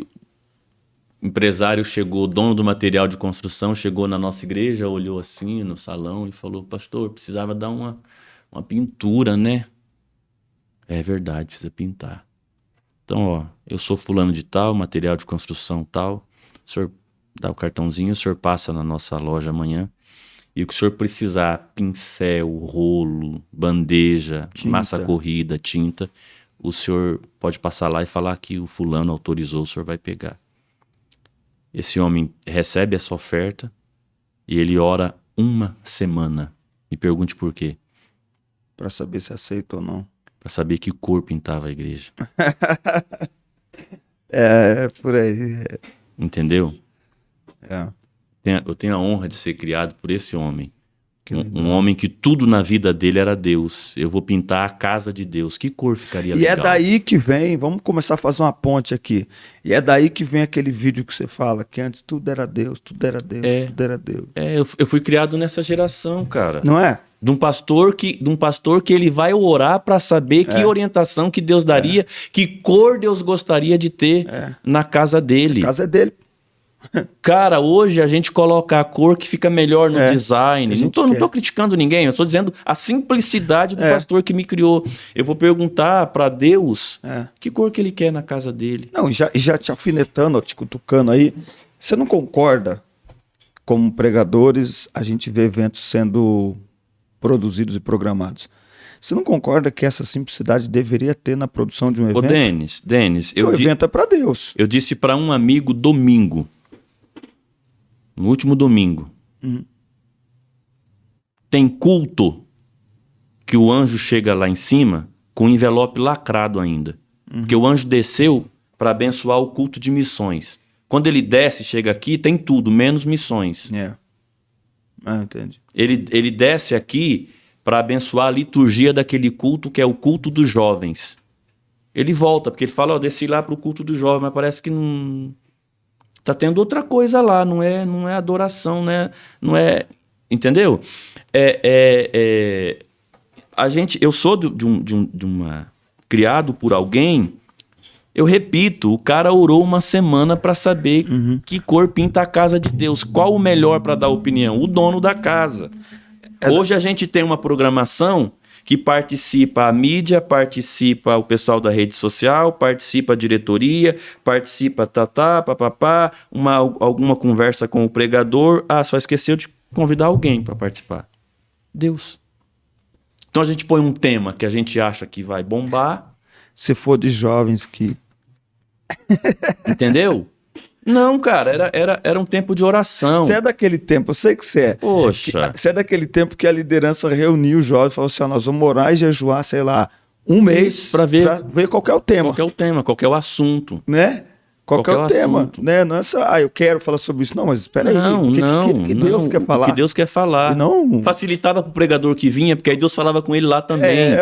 empresário chegou, dono do material de construção, chegou na nossa igreja, olhou assim no salão e falou: pastor, precisava dar uma pintura, né? É verdade, precisa pintar. Então, ó, eu sou fulano de tal, material de construção tal, o senhor dá o cartãozinho, o senhor passa na nossa loja amanhã, e o que o senhor precisar, pincel, rolo, bandeja, massa corrida, tinta, o senhor pode passar lá e falar que o fulano autorizou, o senhor vai pegar. Esse homem recebe essa oferta e ele ora 1 semana. Me pergunte por quê. Para saber se aceita ou não. Para saber que cor pintava a igreja. Por aí. Entendeu? Eu tenho a honra de ser criado por esse homem. Um homem que tudo na vida dele era Deus. Eu vou pintar a casa de Deus. Que cor ficaria legal? E é daí que vem, vamos começar a fazer uma ponte aqui. E é daí que vem aquele vídeo que você fala, que antes tudo era Deus, tudo era Deus, tudo era Deus. Eu fui criado nessa geração, cara. Não é? De um pastor que ele vai orar para saber que orientação que Deus daria, que cor Deus gostaria de ter na casa dele. A casa é dele. Cara, hoje a gente coloca a cor que fica melhor no design. Não tô criticando ninguém, eu estou dizendo a simplicidade do pastor que me criou. Eu vou perguntar para Deus que cor que ele quer na casa dele. Não, já te alfinetando, te cutucando aí, você não concorda? Como pregadores, a gente vê eventos sendo produzidos e programados. Você não concorda que essa simplicidade deveria ter na produção de um evento? Ô, Denis, o evento é para Deus. Eu disse para um amigo domingo, no último domingo, tem culto que o anjo chega lá em cima com o envelope lacrado ainda. Porque o anjo desceu para abençoar o culto de missões. Quando ele desce, chega aqui, tem tudo, menos missões. Entendi. Ele desce aqui para abençoar a liturgia daquele culto, que é o culto dos jovens. Ele volta, porque ele fala: desci lá para o culto dos jovens, mas parece que não... Tá tendo outra coisa lá, não é adoração, né? Não é... Entendeu? Eu sou de uma... criado por alguém... Eu repito, o cara orou 1 semana para saber que cor pinta a casa de Deus. Qual o melhor para dar opinião? O dono da casa. Hoje a gente tem uma programação que participa a mídia, participa o pessoal da rede social, participa a diretoria, participa papapá, alguma conversa com o pregador. Só esqueceu de convidar alguém para participar. Deus. Então a gente põe um tema que a gente acha que vai bombar. Se for de jovens que... Entendeu? Não, cara, era um tempo de oração. Você é daquele tempo, eu sei que você é. Poxa. Você é daquele tempo que a liderança reuniu os jovens e falou assim: nós vamos orar e jejuar, sei lá, 1 mês para ver qual que é o tema. Qual que é o tema, qual que é o assunto. Né? Qual que é o tema, assunto. né? Não é só, eu quero falar sobre isso. Não, mas espera aí. O que Deus quer falar? O que Deus quer falar. E não... Facilitava pro pregador que vinha, porque aí Deus falava com ele lá também.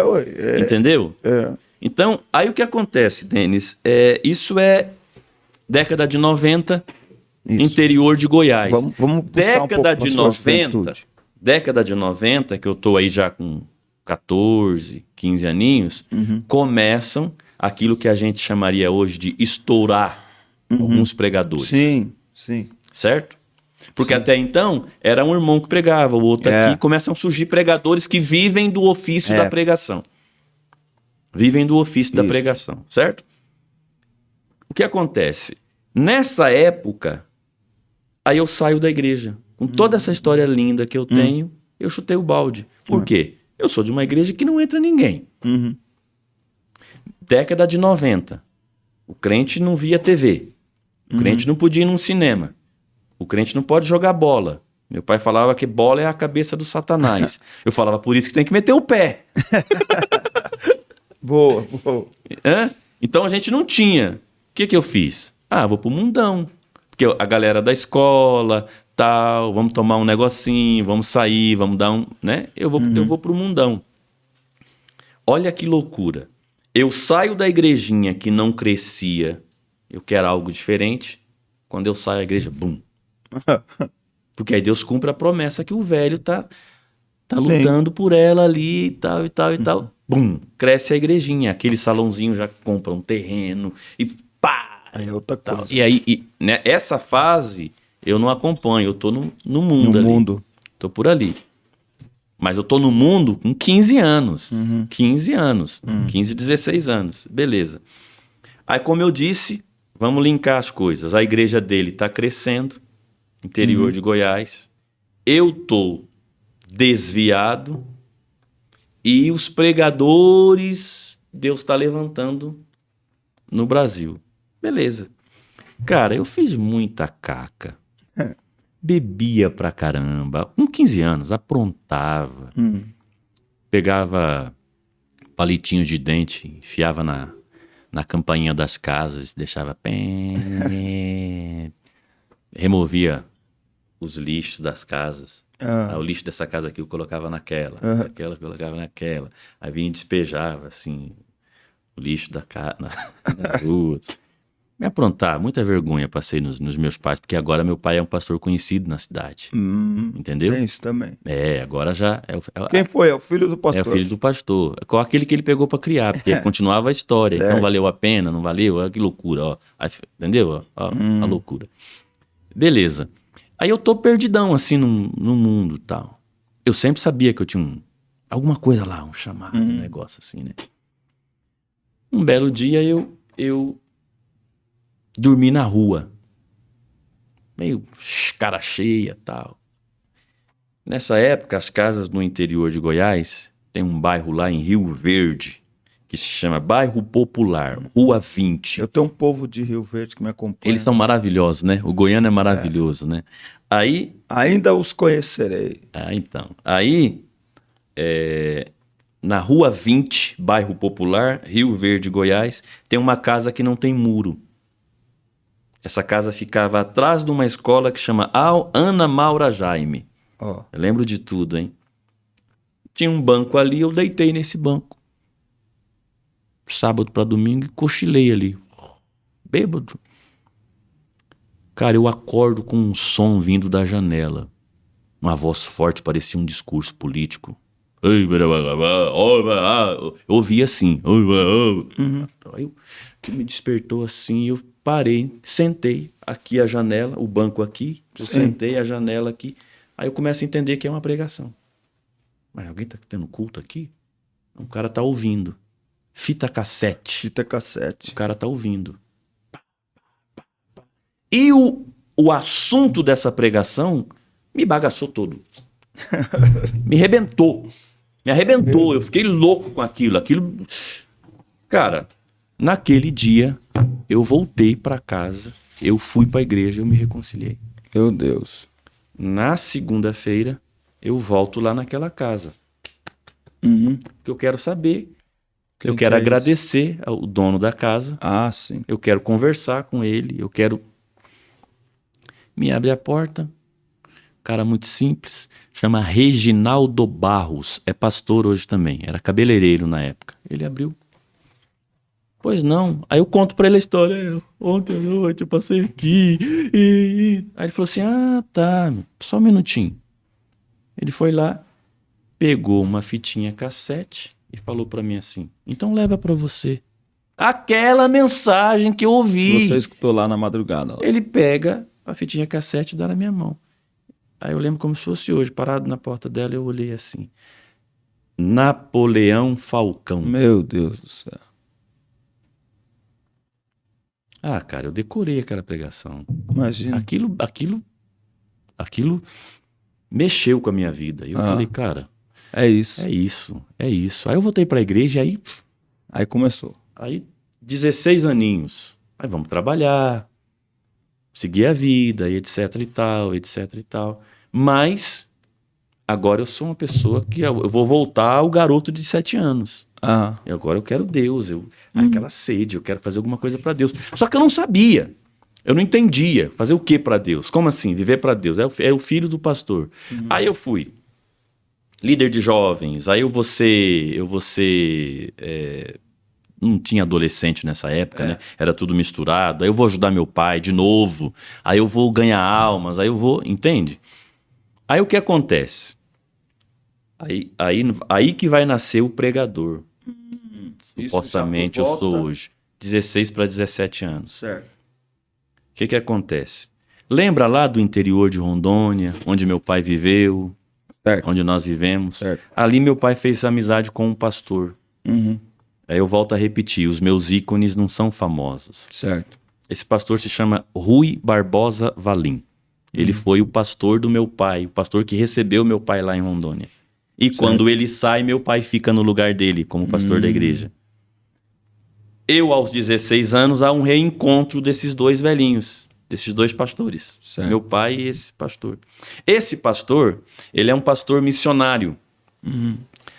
Entendeu? Então, aí o que acontece, Denis? Isso é década de 90, interior de Goiás. Vamos puxar um pouco década de 90, década de 90, que eu tô aí já com 14, 15 aninhos, começam aquilo que a gente chamaria hoje de estourar alguns pregadores. Sim. Certo? Porque até então era um irmão que pregava, o outro aqui. Começam a surgir pregadores que vivem do ofício da pregação. Vivem do ofício da pregação, certo? O que acontece? Nessa época, aí eu saio da igreja. Com toda essa história linda que eu tenho, eu chutei o balde. Por quê? Eu sou de uma igreja que não entra ninguém. Década de 90. O crente não via TV. O crente não podia ir num cinema. O crente não pode jogar bola. Meu pai falava que bola é a cabeça do Satanás. Eu falava, por isso que tem que meter o pé. Boa. Então a gente não tinha. O que eu fiz? Vou pro mundão. Porque a galera da escola, tal, vamos tomar um negocinho, vamos sair, vamos dar um... né? Eu vou pro mundão. Olha que loucura. Eu saio da igrejinha que não crescia, eu quero algo diferente. Quando eu saio da igreja, bum. Porque aí Deus cumpre a promessa que o velho tá lutando por ela ali e tal, e tal, e tal. Bum, cresce a igrejinha. Aquele salãozinho já compra um terreno e pá! Aí é outra coisa. E aí, né, essa fase, eu não acompanho. Eu tô no mundo ali. Tô por ali. Mas eu tô no mundo com 15 anos. 15 anos. 15, 16 anos. Beleza. Aí, como eu disse, vamos linkar as coisas. A igreja dele tá crescendo. Interior de Goiás. Eu tô desviado. E os pregadores, Deus está levantando no Brasil. Beleza. Cara, eu fiz muita caca. Bebia pra caramba. Com 15 anos, aprontava. Pegava palitinho de dente, enfiava na campainha das casas, deixava... removia os lixos das casas. O lixo dessa casa aqui eu colocava naquela, aquela eu colocava naquela. Aí vinha e despejava, assim, o lixo na rua. Me aprontar, muita vergonha passei nos meus pais, porque agora meu pai é um pastor conhecido na cidade. Entendeu? Tem isso também. Agora já... Quem foi? É o filho do pastor? É o filho do pastor. Com aquele que ele pegou pra criar, porque continuava a história. Então valeu a pena, não valeu? Olha que loucura, ó. Aí, entendeu? Ó, a loucura. Beleza. Aí eu tô perdidão, assim, no mundo e tal. Eu sempre sabia que eu tinha alguma coisa lá, um chamado, um negócio assim, né? Um belo dia eu dormi na rua. Meio cara cheia e tal. Nessa época, as casas no interior de Goiás, tem um bairro lá em Rio Verde, que se chama Bairro Popular, Rua 20. Eu tenho um povo de Rio Verde que me acompanha. Eles são maravilhosos, né? O goiano é maravilhoso, né? Aí... Ainda os conhecerei. Então. Aí, na Rua 20, Bairro Popular, Rio Verde, Goiás, tem uma casa que não tem muro. Essa casa ficava atrás de uma escola que chama Ana Maura Jaime. Eu lembro de tudo, hein? Tinha um banco ali, eu deitei nesse banco. Sábado para domingo, e cochilei ali. Bêbado. Cara, eu acordo com um som vindo da janela. Uma voz forte, parecia um discurso político. Eu ouvi assim. Aí que me despertou assim, eu parei, sentei aqui a janela, o banco aqui, eu sentei a janela aqui. Aí eu começo a entender que é uma pregação. Mas alguém tá tendo culto aqui? O cara tá ouvindo. Fita cassete. O cara tá ouvindo. E o assunto dessa pregação me bagaçou todo. Me arrebentou. Me arrebentou. Eu fiquei louco com aquilo. Cara, naquele dia, eu voltei pra casa, eu fui pra igreja, eu me reconciliei. Meu Deus. Na segunda-feira, eu volto lá naquela casa. Porque eu quero saber Eu Quem quero que é esse? agradecer ao dono da casa. Ah, sim. Eu quero conversar com ele. Eu quero... Me abre a porta. Cara muito simples. Chama Reginaldo Barros. É pastor hoje também. Era cabeleireiro na época. Ele abriu. Pois não. Aí eu conto pra ele a história. Ontem à noite eu passei aqui. Aí ele falou assim, ah, tá. Só um minutinho. Ele foi lá, pegou uma fitinha cassete e falou pra mim assim, então leva pra você. Aquela mensagem que eu ouvi. Você escutou lá na madrugada. Ó. Ele pega a fitinha cassete e dá na minha mão. Aí eu lembro como se fosse hoje, parado na porta dela, eu olhei assim. Napoleão Falcão. Meu Deus do céu. Ah, cara, eu decorei aquela pregação. Imagina. Aquilo mexeu com a minha vida. E eu falei, cara, É isso. é isso. Aí eu voltei pra igreja e Aí começou. aí 16 aninhos. Aí vamos trabalhar, seguir a vida, e etc e tal, etc e tal. Mas agora eu sou uma pessoa que eu vou voltar ao garoto de 7 anos. Ah, E agora eu quero Deus, aquela sede, eu quero fazer alguma coisa pra Deus. Só que eu não sabia, eu não entendia fazer o que pra Deus. Como assim, viver pra Deus? É o filho do pastor. Aí eu fui líder de jovens, aí eu vou ser não tinha adolescente nessa época, né? Era tudo misturado. Aí eu vou ajudar meu pai de novo. Aí eu vou ganhar almas. Aí eu vou... Entende? Aí o que acontece? Aí que vai nascer o pregador. Supostamente já por eu sou volta- hoje. 16 para 17 anos. certo. O que acontece? Lembra lá do interior de Rondônia, onde meu pai viveu, Certo. onde nós vivemos? Certo. Ali meu pai fez amizade com um pastor. Uhum. Aí eu volto a repetir, os meus ícones não são famosos. Certo. Esse pastor se chama Rui Barbosa Valim. Ele foi o pastor do meu pai, o pastor que recebeu meu pai lá em Rondônia. E quando ele sai, meu pai fica no lugar dele, como pastor da igreja. Eu, aos 16 anos, há um reencontro desses dois velhinhos, desses dois pastores. Certo. Meu pai e esse pastor. Esse pastor, ele é um pastor missionário.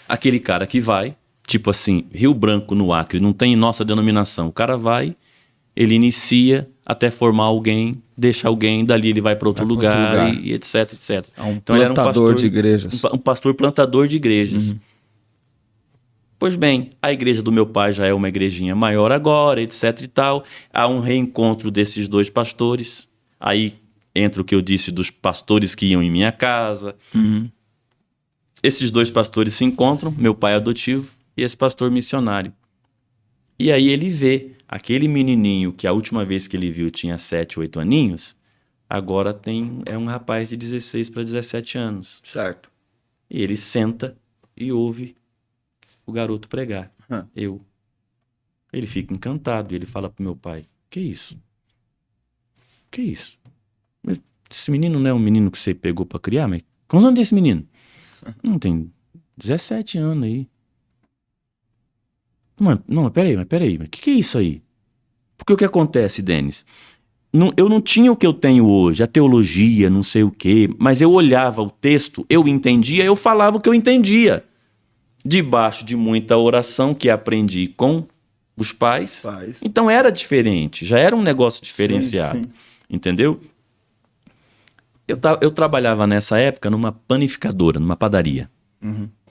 Aquele cara que vai, tipo assim, Rio Branco no Acre, não tem nossa denominação. O cara vai, ele inicia até formar alguém, deixa alguém, dali ele vai para outro Vai pra outro lugar, lugar. e etc, etc. É um Então ele era plantador de igrejas. um pastor plantador de igrejas. Pois bem, a igreja do meu pai já é uma igrejinha maior agora, etc e tal. Há um reencontro desses dois pastores. Aí entra o que eu disse dos pastores que iam em minha casa. Esses dois pastores se encontram, meu pai adotivo e esse pastor missionário. E aí ele vê aquele menininho que a última vez que ele viu tinha 7, 8 aninhos, agora é um rapaz de 16 para 17 anos. Certo. E ele senta e ouve o garoto pregar. Ele fica encantado e ele fala pro meu pai, que isso? Que isso? Mas esse menino não é um menino que você pegou pra criar? Mas quantos anos tem esse menino? Não, tem 17 anos aí. Não, mas peraí, mas que é isso aí? Porque o que acontece, Denis? Eu não tinha o que eu tenho hoje, a teologia, não sei o quê, mas eu olhava o texto, eu entendia, eu falava o que eu entendia. Debaixo de muita oração que aprendi com os pais. Então era diferente, já era um negócio diferenciado. Sim, sim. Entendeu? Eu trabalhava nessa época numa panificadora, numa padaria.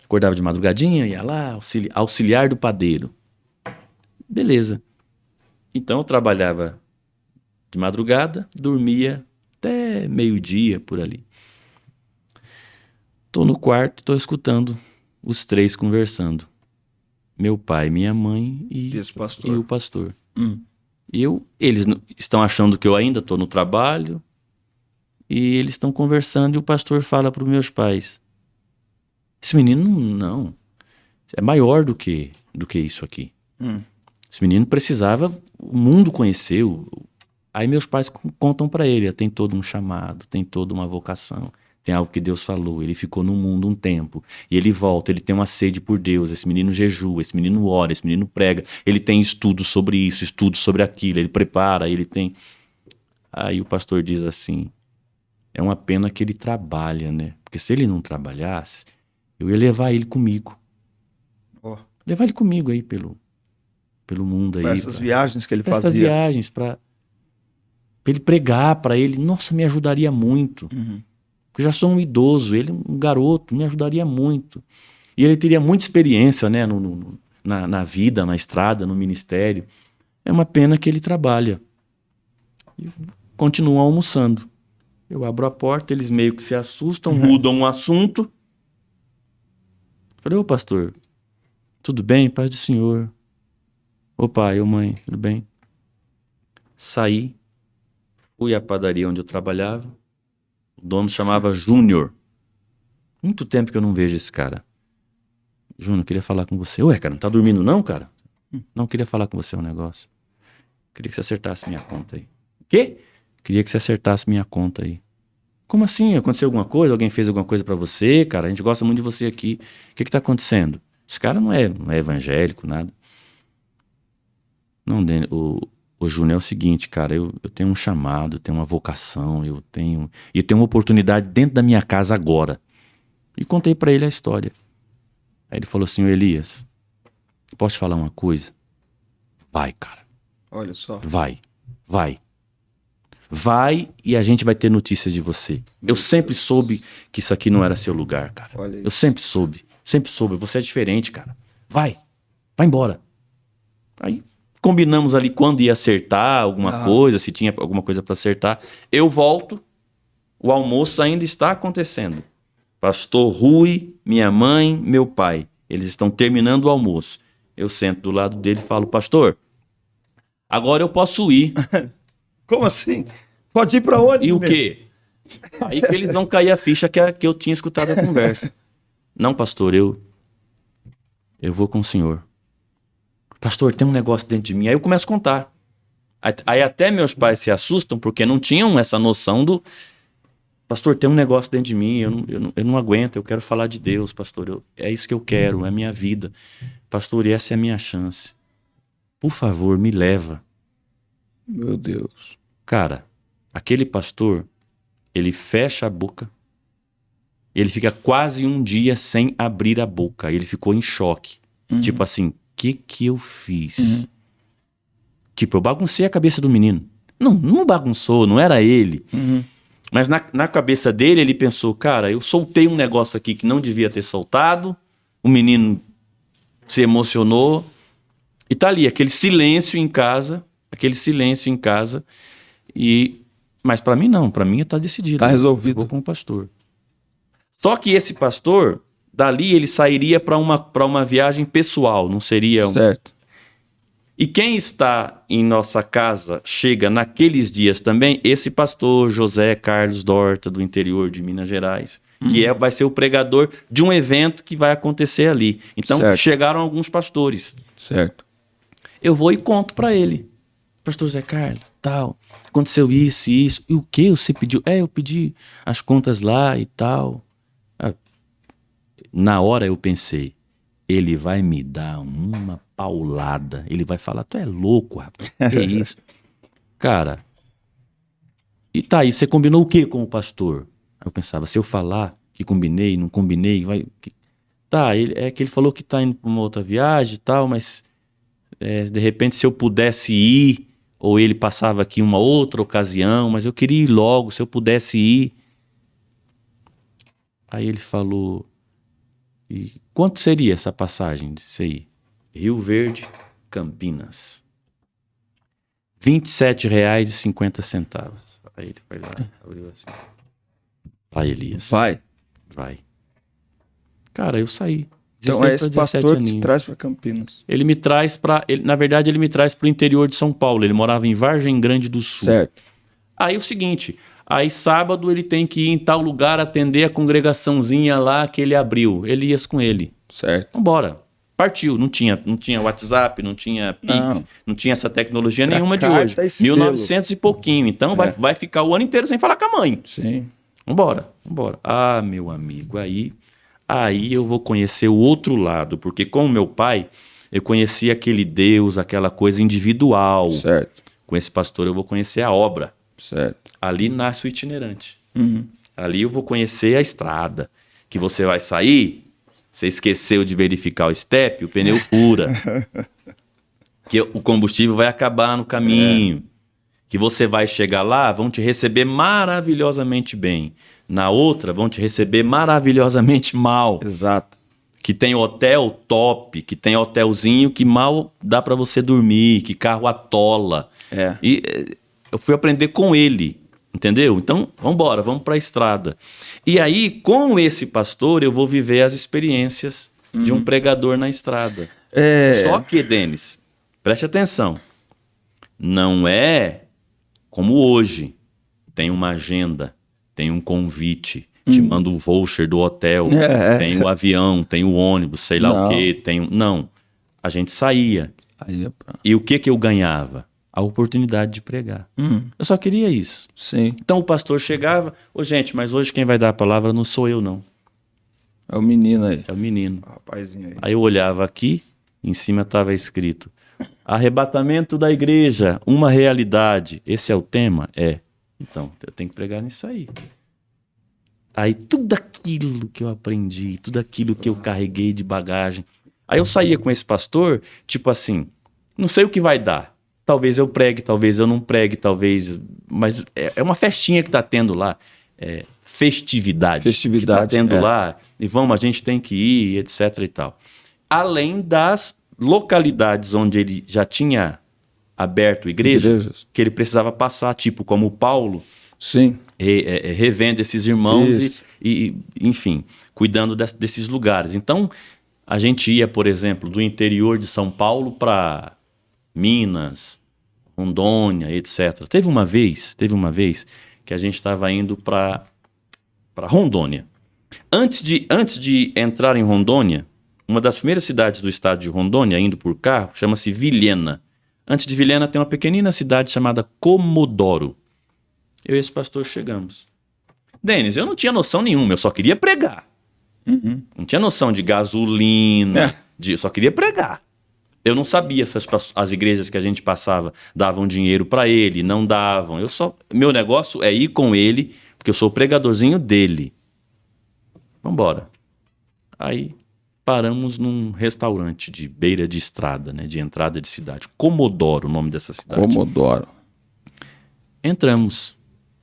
Acordava de madrugadinha, ia lá, auxiliar do padeiro. Beleza. Então eu trabalhava de madrugada, dormia até meio-dia por ali. Tô no quarto, tô escutando os três conversando. Meu pai, minha mãe e esse pastor. e o pastor. Eles estão achando que eu ainda estou no trabalho e eles estão conversando e o pastor fala para os meus pais, esse menino não, é maior do que isso aqui. Esse menino precisava, o mundo conheceu. Aí meus pais contam para ele, tem todo um chamado, tem toda uma vocação. Tem algo que Deus falou, ele ficou no mundo um tempo, e ele volta, ele tem uma sede por Deus, esse menino jejua, esse menino ora, esse menino prega, ele tem estudo sobre isso, estudo sobre aquilo, ele prepara, ele tem... Aí o pastor diz assim, é uma pena que ele trabalha, né? Porque se ele não trabalhasse, eu ia levar ele comigo. Levar ele comigo aí pelo mundo aí. Pra essas viagens que ele Essas fazia. viagens, para ele pregar para ele. Nossa, me ajudaria muito. Uhum. Porque eu já sou um idoso, ele um garoto, me ajudaria muito. E ele teria muita experiência, né, na vida, na estrada, no ministério. É uma pena que ele trabalha. E continuam almoçando. Eu abro a porta, eles meio que se assustam, mudam o assunto. Falei, ô pastor, tudo bem? Paz do Senhor. Ô pai, ô mãe, tudo bem? Saí, fui à padaria onde eu trabalhava. O dono chamava Júnior. Muito tempo que eu não vejo esse cara. Júnior, queria falar com você. Ué, cara, não tá dormindo não, cara? Não, queria falar com você um negócio. Queria que você acertasse minha conta aí. Quê? Queria que você acertasse minha conta aí. Como assim? Aconteceu alguma coisa? Alguém fez alguma coisa pra você? Cara, a gente gosta muito de você aqui. O que tá acontecendo? Esse cara não é evangélico, nada. Não, o Júnior é o seguinte, cara, eu tenho um chamado, eu tenho uma vocação, eu tenho uma oportunidade dentro da minha casa agora. E contei pra ele a história. Aí ele falou assim, ô Elias, posso te falar uma coisa? Vai, cara. Olha só. Vai e a gente vai ter notícias de você. Eu sempre soube que isso aqui não era seu lugar, cara. Olha isso. Eu sempre soube, você é diferente, cara. Vai embora. Aí combinamos ali quando ia acertar alguma coisa, se tinha alguma coisa para acertar. Eu volto, o almoço ainda está acontecendo. Pastor Rui, minha mãe, meu pai, eles estão terminando o almoço. Eu sento do lado dele e falo, pastor, agora eu posso ir. Como assim? Pode ir pra onde? E o menino? quê? Aí que eles vão cair a ficha que eu tinha escutado a conversa. Não, pastor, eu vou com o senhor. Pastor, tem um negócio dentro de mim. Aí eu começo a contar. Aí até meus pais se assustam porque não tinham essa noção do... Pastor, tem um negócio dentro de mim, eu não aguento, eu quero falar de Deus, pastor. É isso que eu quero, é a minha vida. Pastor, e essa é a minha chance. Por favor, me leva. Meu Deus. Cara, aquele pastor, ele fecha a boca, ele fica quase um dia sem abrir a boca, ele ficou em choque. Tipo assim, o que eu fiz? Tipo, eu baguncei a cabeça do menino. Não bagunçou, não era ele. Mas na cabeça dele, ele pensou, cara, eu soltei um negócio aqui que não devia ter soltado, o menino se emocionou, e tá ali, aquele silêncio em casa, mas pra mim não, pra mim tá decidido. Tá resolvido. Eu vou com o pastor. Só que esse pastor, dali ele sairia pra uma viagem pessoal, não seria... Certo. E quem está em nossa casa chega naqueles dias também, esse pastor José Carlos Dorta, do interior de Minas Gerais, que vai ser o pregador de um evento que vai acontecer ali. Então Certo. chegaram alguns pastores. Certo. Eu vou e conto para ele. Pastor José Carlos, tal, aconteceu isso e isso. E o que você pediu? Eu pedi as contas lá e tal. Na hora eu pensei, ele vai me dar uma paulada. Ele vai falar, tu é louco, rapaz. Que isso? Cara, e tá aí, você combinou o que com o pastor? Aí eu pensava, se eu falar que combinei, não combinei, vai... Tá, é que ele falou que tá indo pra uma outra viagem e tal, mas de repente se eu pudesse ir, ou ele passava aqui uma outra ocasião, mas eu queria ir logo, se eu pudesse ir. Aí ele falou, e quanto seria essa passagem disso aí? Rio Verde, Campinas. R$ 27,50. Aí ele foi lá, abriu assim. Vai, Elias. Vai. Cara, eu saí. Então é esse pastor que te traz pra Campinas. Ele me traz na verdade, ele me traz pro interior de São Paulo. Ele morava em Vargem Grande do Sul. Certo. Aí o seguinte, aí sábado ele tem que ir em tal lugar atender a congregaçãozinha lá que ele abriu. Elias com ele. Certo. Vambora. Partiu. Não tinha WhatsApp, não tinha Pix, não tinha essa tecnologia Era nenhuma de carta hoje. e selo. 1900 e pouquinho. Então vai ficar o ano inteiro sem falar com a mãe. Sim. Vambora. Ah, meu amigo, aí eu vou conhecer o outro lado, porque com o meu pai, eu conheci aquele Deus, aquela coisa individual. Certo. Com esse pastor eu vou conhecer a obra. Certo. Ali nasce o itinerante. Ali eu vou conhecer a estrada. Que você vai sair, você esqueceu de verificar o step, o pneu fura. que o combustível vai acabar no caminho, que você vai chegar lá, vão te receber maravilhosamente bem. Na outra, vão te receber maravilhosamente mal. Exato. Que tem hotel top, que tem hotelzinho que mal dá para você dormir, que carro atola. E eu fui aprender com ele, entendeu? Então, vamos para a estrada. E aí, com esse pastor, eu vou viver as experiências de um pregador na estrada. Só que, Denis, preste atenção, não é como hoje. Tem uma agenda, tem um convite, te manda um voucher do hotel, tem o avião, tem o ônibus, sei lá o quê. Não, a gente saía. E o que eu ganhava? A oportunidade de pregar. Eu só queria isso. Sim. Então o pastor chegava, gente, mas hoje quem vai dar a palavra não sou eu, não. É o menino aí. É o menino. O rapazinho aí. Aí eu olhava aqui, em cima estava escrito: arrebatamento da igreja, uma realidade. Esse é o tema? Então, eu tenho que pregar nisso aí. Aí tudo aquilo que eu aprendi, tudo aquilo que eu carreguei de bagagem. Aí eu saía com esse pastor, tipo assim, não sei o que vai dar. Talvez eu pregue, talvez eu não pregue, talvez... Mas é uma festinha que tá tendo lá. Festividade. Que tá tendo lá. E a gente tem que ir, etc e tal. Além das localidades onde ele já tinha aberto igrejas, que ele precisava passar, tipo como o Paulo... Sim. Revendo esses irmãos e, enfim, cuidando desses lugares. Então, a gente ia, por exemplo, do interior de São Paulo para Minas, Rondônia, etc. Teve uma vez que a gente estava indo para Rondônia. Antes de entrar em Rondônia, uma das primeiras cidades do estado de Rondônia, indo por carro, chama-se Vilhena. Antes de Vilhena tem uma pequenina cidade chamada Comodoro. Eu e esse pastor chegamos. Denis, eu não tinha noção nenhuma, eu só queria pregar. Não tinha noção de gasolina, eu só queria pregar. Eu não sabia se as igrejas que a gente passava davam dinheiro para ele, não davam. Meu negócio é ir com ele, porque eu sou o pregadorzinho dele. Vambora. Aí paramos num restaurante de beira de estrada, né, de entrada de cidade. Comodoro, o nome dessa cidade. Comodoro. Entramos.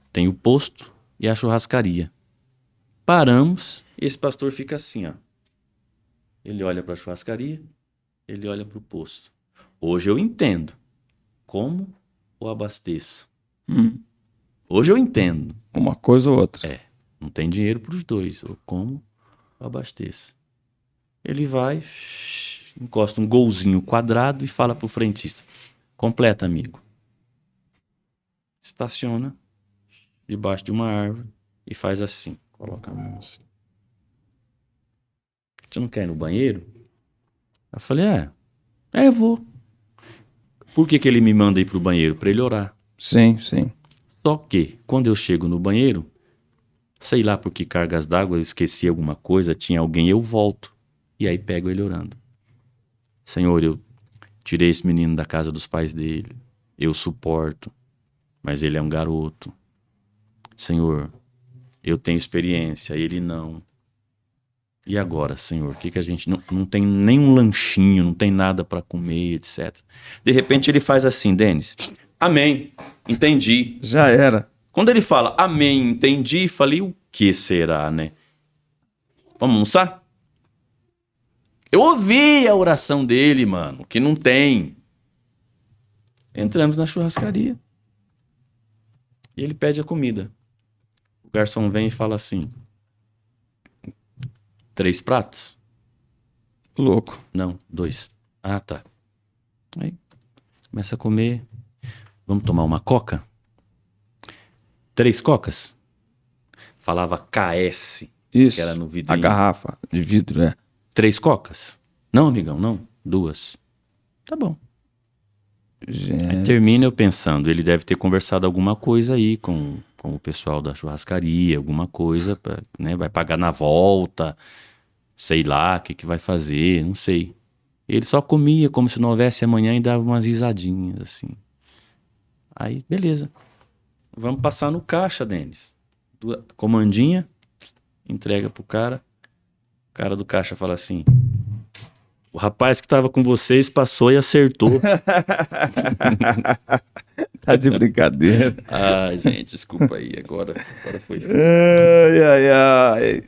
Tem o posto e a churrascaria. Paramos e esse pastor fica assim, ó. Ele olha para a churrascaria, ele olha para o posto. Hoje eu entendo como o abasteço. Hoje eu entendo. Uma coisa ou outra. Não tem dinheiro para os dois. Ou como o abasteço. Ele vai, encosta um golzinho quadrado e fala pro frentista: completa, amigo. Estaciona debaixo de uma árvore e faz assim. Coloca a mão assim. Você não quer ir no banheiro? Eu falei, eu vou. Por que ele me manda ir pro banheiro? Para ele orar. Sim, sim. Só que, quando eu chego no banheiro, sei lá por que cargas d'água, eu esqueci alguma coisa, tinha alguém, eu volto. E aí pego ele orando. Senhor, eu tirei esse menino da casa dos pais dele. Eu suporto. Mas ele é um garoto. Senhor, eu tenho experiência, ele não. E agora, Senhor, que a gente não tem nenhum lanchinho, não tem nada para comer, etc. De repente ele faz assim, Denis, amém, entendi. Já era. Quando ele fala, amém, entendi, falei, o que será, né? Vamos almoçar? Eu ouvi a oração dele, mano, que não tem. Entramos na churrascaria. E ele pede a comida. O garçom vem e fala assim: 3 pratos? Louco. Não, 2. Ah, tá. Aí começa a comer. Vamos tomar uma coca? 3 cocas? Falava KS. Isso. Que era no vidrinho. A garrafa de vidro, 3 cocas? Não, amigão, não. 2. Tá bom. Gente. Aí termina eu pensando, ele deve ter conversado alguma coisa aí com o pessoal da churrascaria, alguma coisa, né? Vai pagar na volta, sei lá, o que vai fazer, não sei. Ele só comia como se não houvesse amanhã e dava umas risadinhas, assim. Aí, beleza. Vamos passar no caixa, Denis. Comandinha, entrega pro cara. O cara do caixa fala assim: O rapaz que estava com vocês passou e acertou. Tá de brincadeira. Ah, gente, desculpa aí. Agora foi. Ai, ai, ai.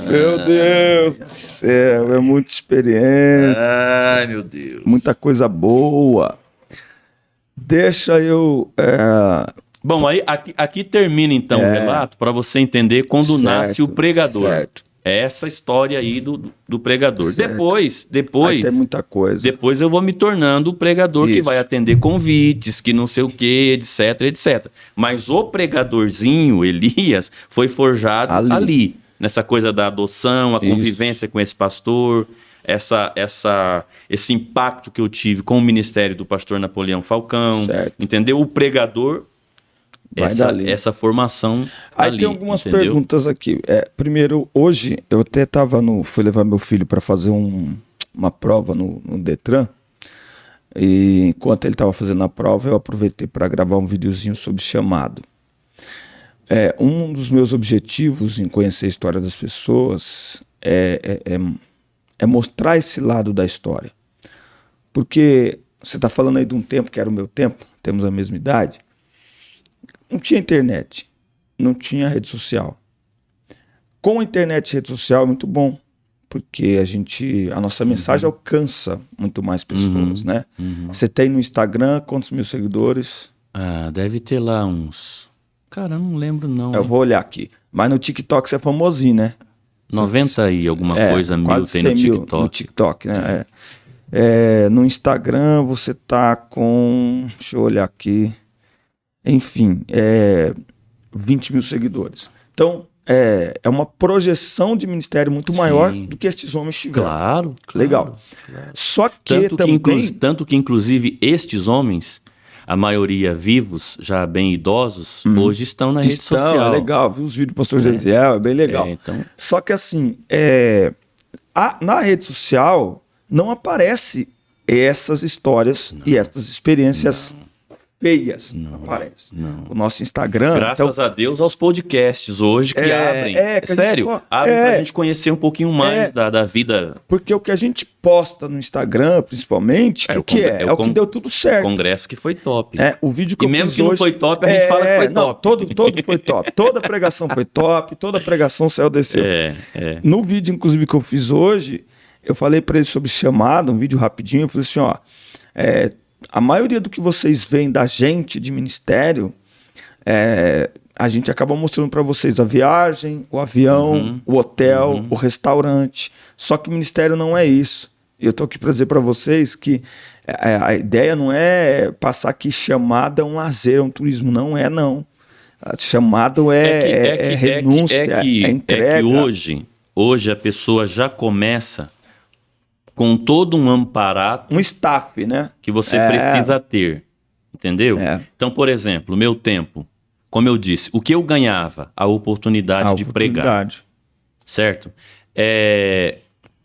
Meu Deus do céu, é muita experiência, Ai, meu Deus. muita coisa boa. Deixa eu... Bom, aí aqui termina então o relato para você entender quando nasce o pregador. certo. É essa história aí do pregador. Certo. Depois Aí tem muita coisa. Depois eu vou me tornando o pregador que Isso. vai atender convites, que não sei o que, etc, etc. Mas o pregadorzinho, Elias, foi forjado ali. Nessa coisa da adoção, a convivência com esse pastor, esse impacto que eu tive com o ministério do pastor Napoleão Falcão. Certo. Entendeu? O pregador, Vai dali. essa formação Aí ali, tem algumas entendeu? perguntas aqui. Primeiro, hoje, eu até fui levar meu filho para fazer uma prova no Detran. E enquanto ele estava fazendo a prova, eu aproveitei para gravar um videozinho sobre chamado. Um dos meus objetivos em conhecer a história das pessoas é mostrar esse lado da história. Porque você está falando aí de um tempo que era o meu tempo, temos a mesma idade. Não tinha internet, não tinha rede social. Com a internet e rede social é muito bom, porque a nossa mensagem alcança muito mais pessoas, né? Você tem no Instagram quantos mil seguidores? Ah, deve ter lá uns... Cara, eu não lembro não. Eu vou olhar aqui. Mas no TikTok você é famosinho, né? 90 e alguma coisa mil quase tem no 100 mil TikTok. no TikTok, né? No Instagram você tá com... Deixa eu olhar aqui. Enfim, 20 mil seguidores. Então, é uma projeção de ministério muito maior do que estes homens tiveram. Claro. Legal. Só que Tanto que, inclusive, estes homens, a maioria vivos, já bem idosos, hoje estão na rede social. É legal, viu os vídeos do pastor Gesiel, é bem legal. Então... Só que assim, na rede social não aparece essas histórias e essas experiências feias. Não aparece. O nosso Instagram... Graças a Deus aos podcasts hoje que abrem. Sério, abrem pra gente conhecer um pouquinho mais da vida. Porque o que a gente posta no Instagram, principalmente, o que deu tudo certo. O congresso que foi top. O vídeo que e eu mesmo fiz que hoje, não foi top, a gente fala que foi top. Todo foi top. Toda pregação foi top, toda pregação saiu desceu. No vídeo, inclusive, que eu fiz hoje, eu falei para ele sobre chamado, um vídeo rapidinho, eu falei assim, ó... a maioria do que vocês veem da gente de ministério, a gente acaba mostrando para vocês a viagem, o avião, o hotel, o restaurante. Só que o ministério não é isso. E eu estou aqui para dizer para vocês que a ideia não é passar aqui chamada, um lazer, um turismo. Não é, não. Chamado renúncia, é entrega. É que hoje a pessoa já começa... com todo um aparato... Um staff, né? Que você precisa ter, entendeu? Então, por exemplo, o meu tempo, como eu disse, o que eu ganhava? A oportunidade de pregar. Certo?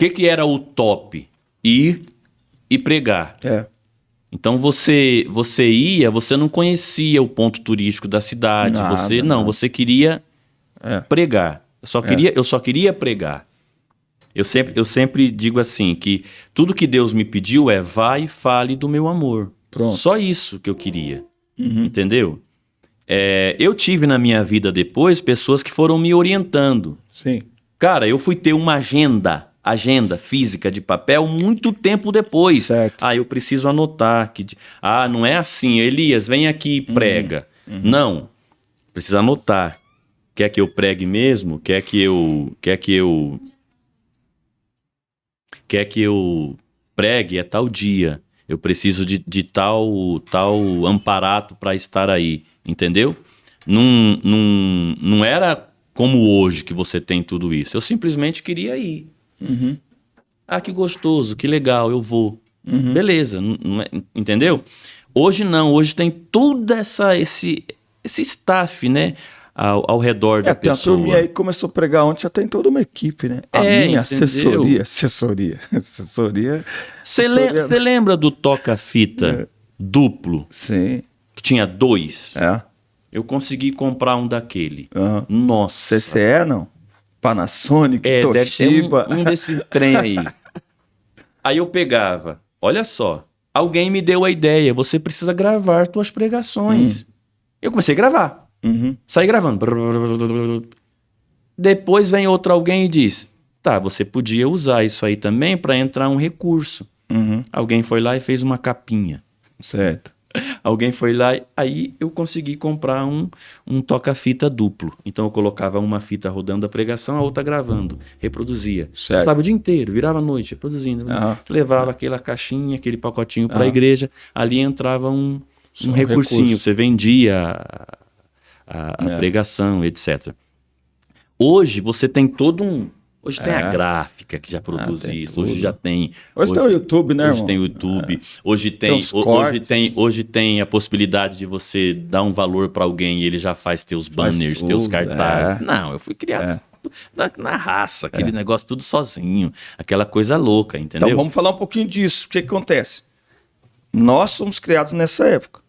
O que era o top? Ir e pregar. Então, você ia, você não conhecia o ponto turístico da cidade. Você queria pregar. Eu só queria pregar. Eu sempre digo assim, que tudo que Deus me pediu vai e fale do meu amor. Pronto. Só isso que eu queria. Entendeu? Eu tive na minha vida depois pessoas que foram me orientando. Sim. Cara, eu fui ter uma agenda física de papel muito tempo depois. Certo. Eu preciso anotar. Não é assim, Elias, vem aqui e prega. Não, precisa anotar. Quer que eu pregue mesmo? Quer que eu pregue tal dia. Eu preciso de tal amparato para estar aí. Entendeu? Não era como hoje que você tem tudo isso. Eu simplesmente queria ir. Que gostoso, que legal, eu vou. Beleza, entendeu? Hoje não, hoje tem todo esse staff, né? Ao redor da pessoa. Tem a turminha aí que começou a pregar ontem, já tem toda uma equipe, né? A minha assessoria. Você lembra do toca-fita duplo? Sim. Que tinha 2? Eu consegui comprar um daquele. Nossa. CCE, não? Panasonic, Toshiba. Deve ter um desse trem aí. Aí eu pegava, olha só, alguém me deu a ideia, você precisa gravar suas pregações. Eu comecei a gravar, saí gravando. Depois vem outro alguém e diz, tá, você podia usar isso aí também para entrar um recurso. Alguém foi lá e fez uma capinha. Certo. Alguém foi lá e aí eu consegui comprar um toca-fita duplo. Então eu colocava uma fita rodando a pregação, a outra gravando. Reproduzia. Certo. Passava o dia inteiro, virava a noite, reproduzindo. Levava aquela caixinha, aquele pacotinho para a igreja. Ali entrava um recursinho. recurso. Você vendia a pregação, etc. Hoje você tem todo um... Hoje tem a gráfica que já produz tem isso, hoje já tem... Hoje tem o YouTube, né, Hoje irmão? tem o YouTube, hoje os cortes. hoje tem a possibilidade de você dar um valor para alguém e ele já faz teus banners, teus tudo, cartazes. Não, eu fui criado na raça, aquele negócio tudo sozinho, aquela coisa louca, entendeu? Então vamos falar um pouquinho disso. O que acontece? Nós somos criados nessa época.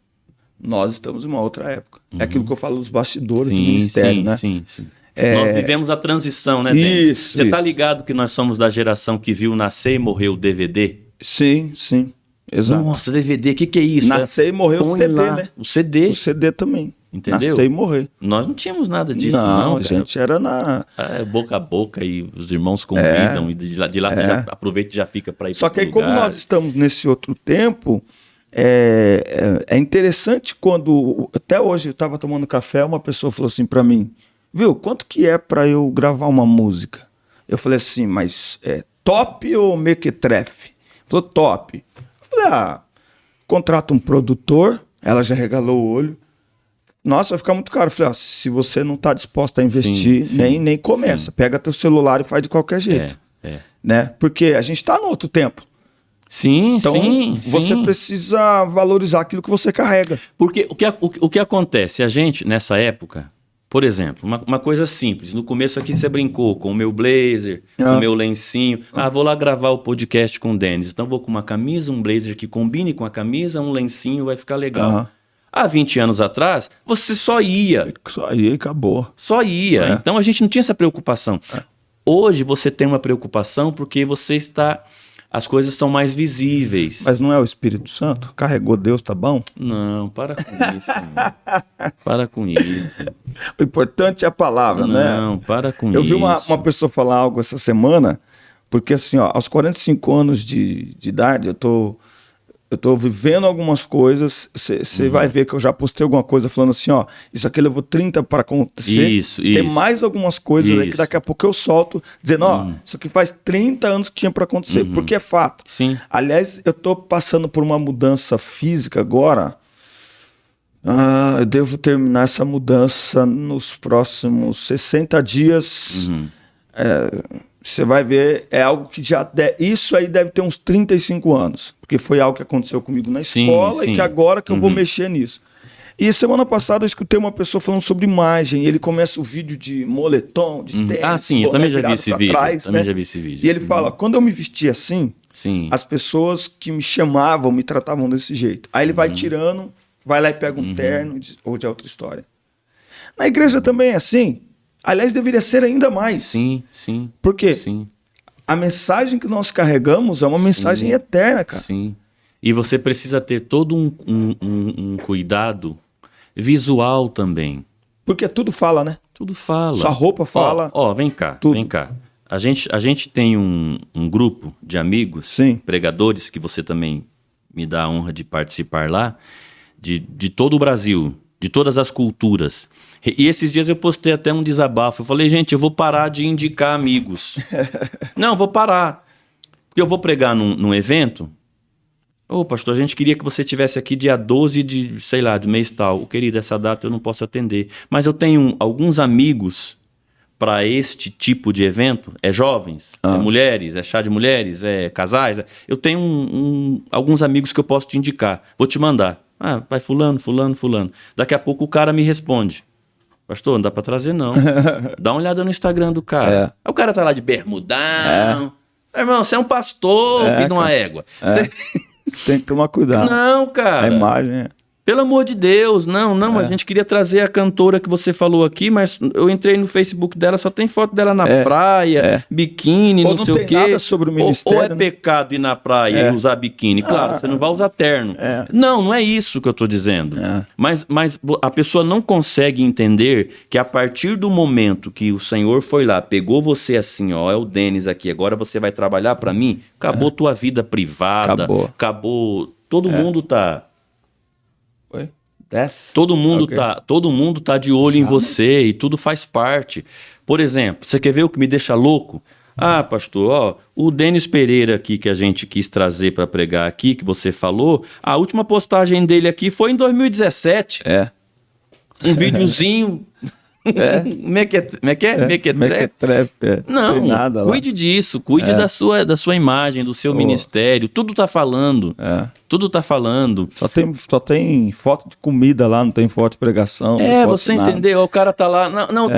Nós estamos em uma outra época. É aquilo que eu falo dos bastidores do ministério, né? Sim. Nós vivemos a transição, né, Denis? Isso, Você tá isso. ligado que nós somos da geração que viu nascer e morrer o DVD? Sim. Exato. Nossa, DVD, o que é isso? Nascer e morrer o Põe CD, lá, né? o CD. O CD também. Entendeu? Nascer e morrer. Nós não tínhamos nada disso, não, a cara. gente era na... Boca a boca e os irmãos convidam e de lá já aproveita e já fica para ir Só pra que aí, outro como lugar. nós estamos nesse outro tempo, é interessante quando... Até hoje eu estava tomando café, uma pessoa falou assim para mim, viu, quanto que é para eu gravar uma música? Eu falei assim, mas top ou mequetrefe? Falou, top. Eu falei, contrata um produtor, ela já regalou o olho. Nossa, vai ficar muito caro. Eu falei, se você não está disposta a investir, nem começa. Pega teu celular e faz de qualquer jeito. Né? Porque a gente está no outro tempo. Então, você precisa valorizar aquilo que você carrega. Porque o que acontece? A gente, nessa época, por exemplo, uma coisa simples. No começo aqui você brincou com o meu blazer, com o meu lencinho. Vou lá gravar o podcast com o Denis. Então vou com uma camisa, um blazer que combine com a camisa, um lencinho, vai ficar legal. Há 20 anos atrás, você só ia. Só ia e acabou. Só ia. Então a gente não tinha essa preocupação. Hoje você tem uma preocupação porque você está... As coisas são mais visíveis. Mas não é o Espírito Santo? Carregou Deus, tá bom? Não, para com isso. Para com isso. O importante é a palavra, né? Não, para com isso. Eu vi uma pessoa falar algo essa semana, porque assim, aos 45 anos de idade, eu tô vivendo algumas coisas, você vai ver que eu já postei alguma coisa falando assim, isso aqui levou 30 para acontecer. Isso. Tem mais algumas coisas aí que daqui a pouco eu solto, dizendo, isso aqui faz 30 anos que tinha para acontecer, porque é fato. Sim. Aliás, eu tô passando por uma mudança física agora. Eu devo terminar essa mudança nos próximos 60 dias. Você vai ver, é algo que isso aí deve ter uns 35 anos, porque foi algo que aconteceu comigo na escola e que agora que eu vou mexer nisso. E semana passada eu escutei uma pessoa falando sobre imagem, ele começa o vídeo de moletom, de tênis, sim, eu também já vi esse vídeo. Já vi esse vídeo. E ele fala, quando eu me vesti assim, as pessoas que me chamavam me tratavam desse jeito. Aí ele vai tirando, vai lá e pega um terno, ou de outra história. Na igreja também é assim. Aliás, deveria ser ainda mais. Sim. Porque a mensagem que nós carregamos é uma mensagem eterna, cara. Sim. E você precisa ter todo um cuidado visual também. Porque tudo fala, né? Tudo fala. Sua roupa fala. Vem cá, tudo. vem cá. A gente tem um grupo de amigos, pregadores, que você também me dá a honra de participar lá, de todo o Brasil, de todas as culturas. E esses dias eu postei até um desabafo. Eu falei, gente, eu vou parar de indicar amigos. Não, vou parar. Porque eu vou pregar num evento. Pastor, a gente queria que você estivesse aqui dia 12 de mês tal. Querido, essa data eu não posso atender. Mas eu tenho alguns amigos para este tipo de evento. É jovens, é mulheres, é chá de mulheres, é casais. Eu tenho alguns amigos que eu posso te indicar. Vou te mandar. Vai fulano. Daqui a pouco o cara me responde. Pastor, não dá pra trazer não. Dá uma olhada no Instagram do cara. Aí o cara tá lá de bermudão. Irmão, você é um pastor, filho de uma égua. Você tem que tomar cuidado. Não, cara. A imagem Pelo amor de Deus, não, a gente queria trazer a cantora que você falou aqui, mas eu entrei no Facebook dela, só tem foto dela na praia, biquíni, Ou não sei o quê. nada sobre o ministério, ou é pecado ir na praia e usar biquíni. Claro, você não vai usar terno. Não é isso que eu tô dizendo. Mas a pessoa não consegue entender que a partir do momento que o Senhor foi lá, pegou você assim, ó, é o Denis aqui, agora você vai trabalhar para mim, acabou tua vida privada, acabou. Todo mundo tá... Oi? Todo mundo tá de olho em você e tudo faz parte. Por exemplo, você quer ver o que me deixa louco? Ah, pastor, ó, o Denis Pereira aqui que a gente quis trazer para pregar aqui, que você falou, a última postagem dele aqui foi em 2017. Um videozinho... Mequetrefe. Não, cuide disso, cuide da sua imagem, do seu ministério. Tudo tá falando. Tudo tá falando. Só tem foto de comida lá, não tem foto de pregação. Você entendeu? O cara tá lá. Não,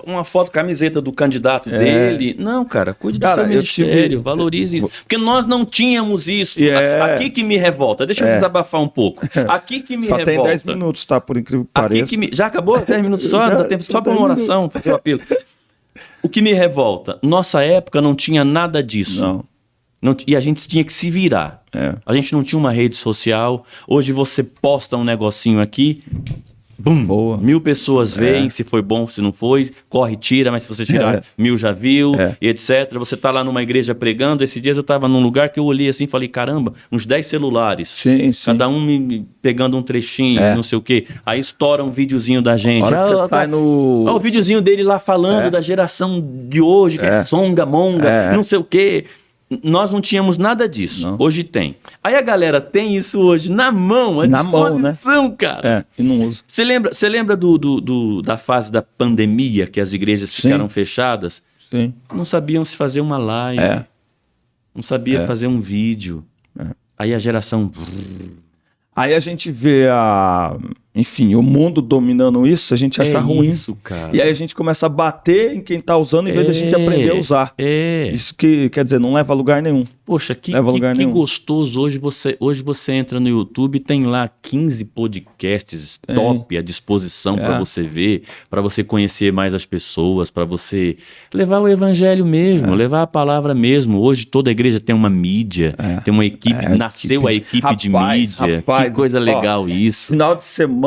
uma foto, camiseta do candidato dele. Não, cara, cuide do seu ministério, valorize isso. Porque nós não tínhamos isso. Aqui que me revolta. Deixa eu desabafar um pouco. Aqui que me revolta. Tem 10 minutos, tá? Por incrível que pareça. Já acabou? 10 minutos só? Não dá tempo só para uma oração, fazer o apelo. O que me revolta, nossa época não tinha nada disso. Não, e a gente tinha que se virar. A gente não tinha uma rede social. Hoje você posta um negocinho aqui, bum, boa. 1000 pessoas veem se foi bom, se não foi, corre, tira, mas se você tirar, 1000 já viu, e etc. Você tá lá numa igreja pregando. Esses dias eu tava num lugar que eu olhei assim e falei, caramba, uns 10 celulares. Sim. Cada um pegando um trechinho, não sei o quê. Aí estoura um videozinho da gente. O videozinho dele lá falando da geração de hoje, que é songa, monga, não sei o quê. Nós não tínhamos nada disso. Não. Hoje tem. Aí a galera tem isso hoje na mão, à disposição, né? Cara. E não usa. Você lembra da fase da pandemia, que as igrejas ficaram fechadas? Sim. Não sabiam se fazer uma live. Não sabia fazer um vídeo. Aí a geração... Aí a gente vê enfim, o mundo dominando isso, a gente acha ruim. Isso, cara. E aí a gente começa a bater em quem tá usando em vez de a gente aprender a usar. Isso que, quer dizer, não leva a lugar nenhum. Poxa, que gostoso. Hoje você entra no YouTube e tem lá 15 podcasts top à disposição para você ver, para você conhecer mais as pessoas, para você levar o evangelho mesmo, levar a palavra mesmo. Hoje toda a igreja tem uma mídia, tem uma equipe, nasceu a equipe de mídia. Rapaz, que coisa legal isso. Final de semana,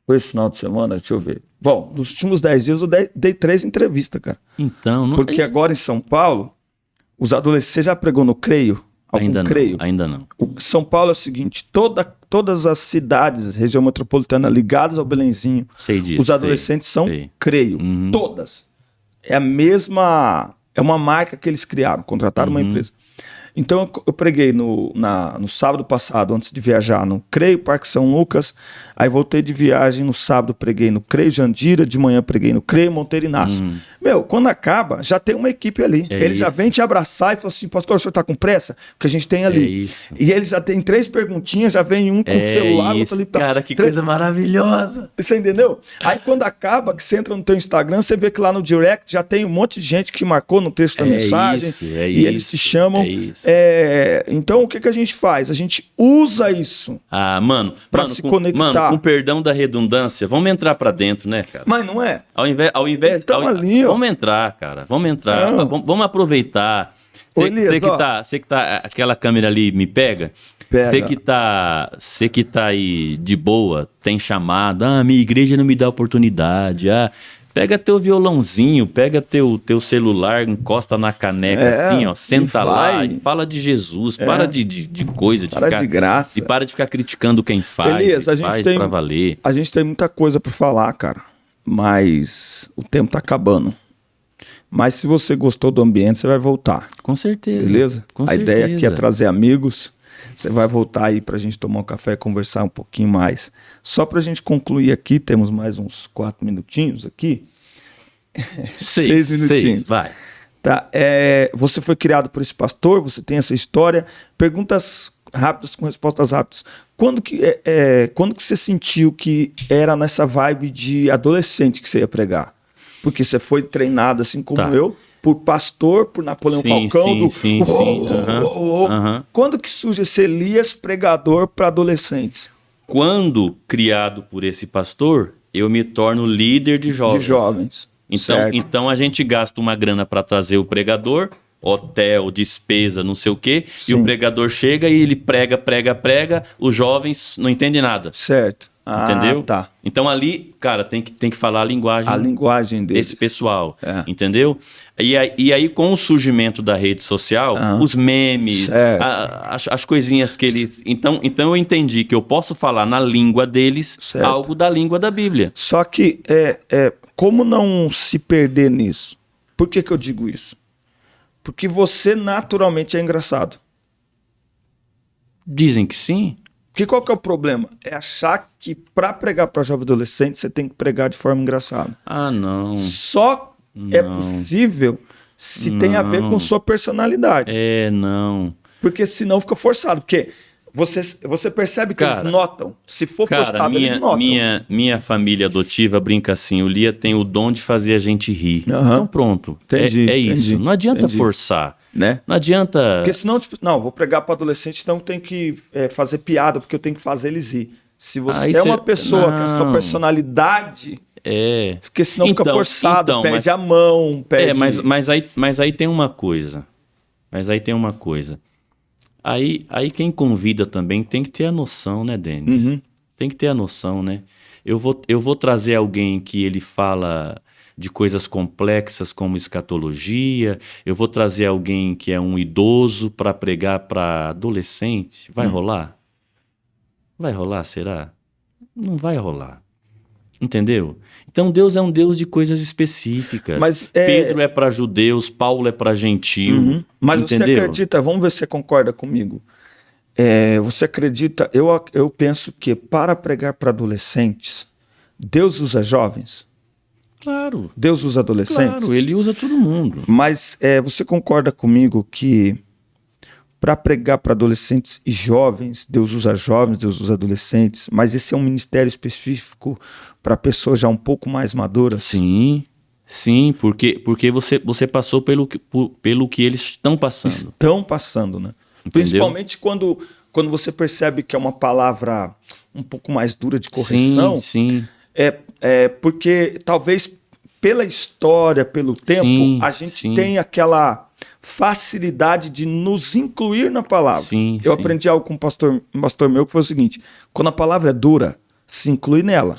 foi esse final de semana, deixa eu ver. Bom, nos últimos 10 dias eu dei 3 entrevistas, cara. Então, não... Porque agora em São Paulo, os adolescentes, você já pregou no Creio? Ainda não. São Paulo é o seguinte, todas as cidades, região metropolitana ligadas ao Belenzinho, sei disso, os adolescentes são Creio, todas. É uma marca que eles criaram, contrataram uma empresa. Então eu preguei no sábado passado, antes de viajar, no Creio Parque São Lucas. Aí voltei de viagem no sábado, preguei no Creio Jandira, de manhã preguei no Creio Monteiro Inácio. Meu, quando acaba, já tem uma equipe ali. Eles já vêm te abraçar e falam assim, pastor, o senhor tá com pressa? Porque a gente tem ali. E eles já tem 3 perguntinhas, já vem um com o celular, outro ali. Cara, que coisa maravilhosa. Você entendeu? Aí quando acaba, que você entra no teu Instagram, você vê que lá no direct já tem um monte de gente que marcou no texto da mensagem. E eles te chamam. Então o que a gente faz? A gente usa isso. Pra se conectar. Mano, com perdão da redundância, vamos entrar pra dentro, né, cara? Mas não é. Ao invés ali, ó. Vamos entrar, cara. Vamos entrar. Vamos aproveitar. Você que tá. Aquela câmera ali me pega. Você que tá aí de boa, tem chamada. Minha igreja não me dá oportunidade. Pega teu violãozinho, pega teu celular, encosta na caneca assim, ó, senta lá e fala de Jesus. Para de coisa, para de graça. E para de ficar criticando quem faz. Elias, faz pra valer. A gente tem muita coisa pra falar, cara. Mas o tempo tá acabando. Mas se você gostou do ambiente, você vai voltar. Com certeza. Beleza? Com certeza. Ideia aqui é trazer amigos. Você vai voltar aí pra gente tomar um café e conversar um pouquinho mais. Só pra gente concluir aqui, temos mais uns 4 minutinhos aqui. 6 minutinhos. Vai. Tá, você foi criado por esse pastor, você tem essa história. Perguntas rápidas com respostas rápidas. Quando que você sentiu que era nessa vibe de adolescente que você ia pregar? Porque você foi treinado, assim como eu, por pastor, por Napoleão Falcão. Quando que surge esse Elias pregador para adolescentes? quando criado por esse pastor, eu me torno líder de jovens. De jovens. Então a gente gasta uma grana para trazer o pregador, hotel, despesa, não sei o quê, Sim. e o pregador chega e ele prega, os jovens não entendem nada. Certo. Entendeu? Tá. Então ali, cara, tem que falar a linguagem deles. desse pessoal, entendeu? E aí, com o surgimento da rede social, os memes, as coisinhas que eles... Então eu entendi que eu posso falar na língua deles algo da língua da Bíblia. Só que, como não se perder nisso? Por que eu digo isso? Porque você naturalmente é engraçado. Dizem que sim. Porque qual que é o problema? É achar que para pregar para jovem adolescente você tem que pregar de forma engraçada. Ah, não. Só é possível se tem a ver com sua personalidade. Não. Porque senão fica forçado. Porque você percebe que eles notam. Se for forçado, eles notam. Minha família adotiva brinca assim, o Lia tem o dom de fazer a gente rir. Então pronto. Entendi, é isso. Não adianta forçar. Né? Não adianta... Porque senão, tipo, não, vou pregar para adolescente, então tem que fazer piada, porque eu tenho que fazer eles rir. Se você é uma pessoa com a sua personalidade... Porque senão fica forçado, perde a mão, perde... Mas aí tem uma coisa. Aí quem convida também tem que ter a noção, né, Denis? Tem que ter a noção, né? Eu vou trazer alguém que ele fala de coisas complexas como escatologia, eu vou trazer alguém que é um idoso para pregar para adolescente. Vai rolar? Vai rolar, será? Não vai rolar. Entendeu? Então Deus é um Deus de coisas específicas. Mas, Pedro é para judeus, Paulo é para gentil. Mas entendeu? Você acredita, vamos ver se você concorda comigo. Você acredita, eu penso que para pregar para adolescentes, Deus usa jovens? Claro. Deus usa adolescentes? Claro, ele usa todo mundo. Mas você concorda comigo que para pregar para adolescentes e jovens, Deus usa adolescentes, mas esse é um ministério específico para pessoas já um pouco mais maduras? Sim, porque você passou pelo que eles estão passando. Estão passando, né? Entendeu? Principalmente quando você percebe que é uma palavra um pouco mais dura de correção. Sim. Porque talvez pela história, pelo tempo, a gente tem aquela facilidade de nos incluir na palavra. Eu aprendi algo com um pastor meu que foi o seguinte: quando a palavra é dura, se inclui nela.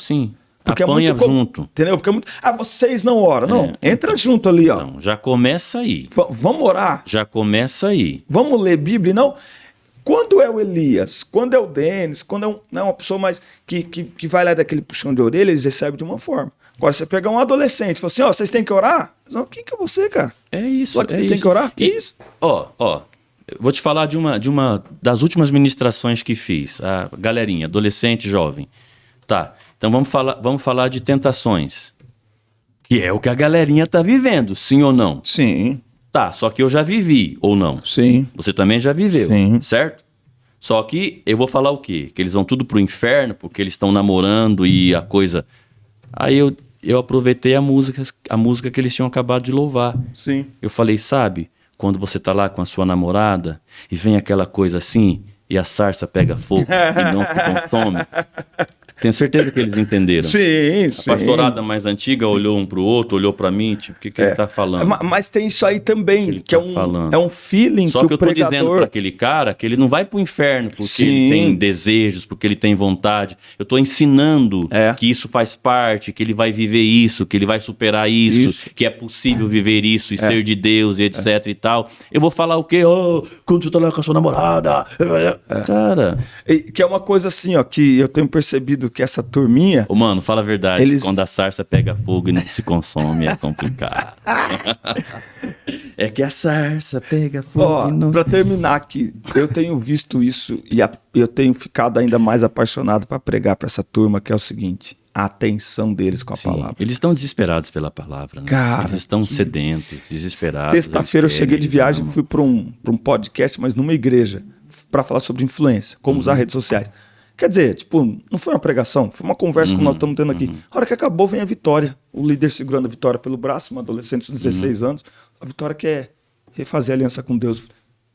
Porque apanha junto. Entendeu? Porque vocês não oram. Não, entra junto ali, ó. Não, já começa aí. Vamos orar. Já começa aí. Vamos ler Bíblia, não? Quando é o Elias, quando é o Denis, quando é uma pessoa mais que vai lá daquele puxão de orelha, eles recebem de uma forma. Agora, você pegar um adolescente e falar assim, vocês têm que orar? Não, quem que é você, cara? É isso. Você tem que orar? Que isso? Eu vou te falar de uma das últimas ministrações que fiz. A galerinha, adolescente, jovem. Tá, então vamos falar de tentações. Que é o que a galerinha tá vivendo, sim ou não? Sim. Tá, só que eu já vivi, ou não? Sim. Você também já viveu, sim. Certo? Só que eu vou falar o quê? Que eles vão tudo pro inferno porque eles estão namorando e a coisa... Aí eu aproveitei a música que eles tinham acabado de louvar. Sim. Eu falei, sabe, quando você tá lá com a sua namorada e vem aquela coisa assim e a sarça pega fogo e não se consome... Tenho certeza que eles entenderam. Sim. A pastorada mais antiga olhou um pro outro, olhou para mim, tipo, o que ele tá falando? Mas tem isso aí também, que é um feeling Só que o eu tô pregador... dizendo para aquele cara que ele não vai pro inferno porque ele tem desejos, porque ele tem vontade. Eu tô ensinando que isso faz parte, que ele vai viver isso, que ele vai superar isso. Que é possível viver isso e ser de Deus e etc e tal. Eu vou falar o quê? Quando você tá lá com a sua namorada... Cara... Que é uma coisa assim, ó, que eu tenho percebido que essa turminha... Mano, fala a verdade, quando a sarça pega fogo e não se consome, é complicado. É que a sarça pega fogo e não... Pra terminar aqui, eu tenho visto isso e eu tenho ficado ainda mais apaixonado para pregar para essa turma, que é o seguinte: a atenção deles com a palavra. Eles estão desesperados pela palavra, né? Cara, eles estão sedentos, desesperados. Sexta-feira eu cheguei de viagem, fui para um podcast, mas numa igreja, para falar sobre influência, como usar redes sociais. Quer dizer, tipo, não foi uma pregação, foi uma conversa como nós estamos tendo aqui. A hora que acabou, vem a Vitória. O líder segurando a Vitória pelo braço, uma adolescente de 16 anos. A Vitória quer refazer a aliança com Deus.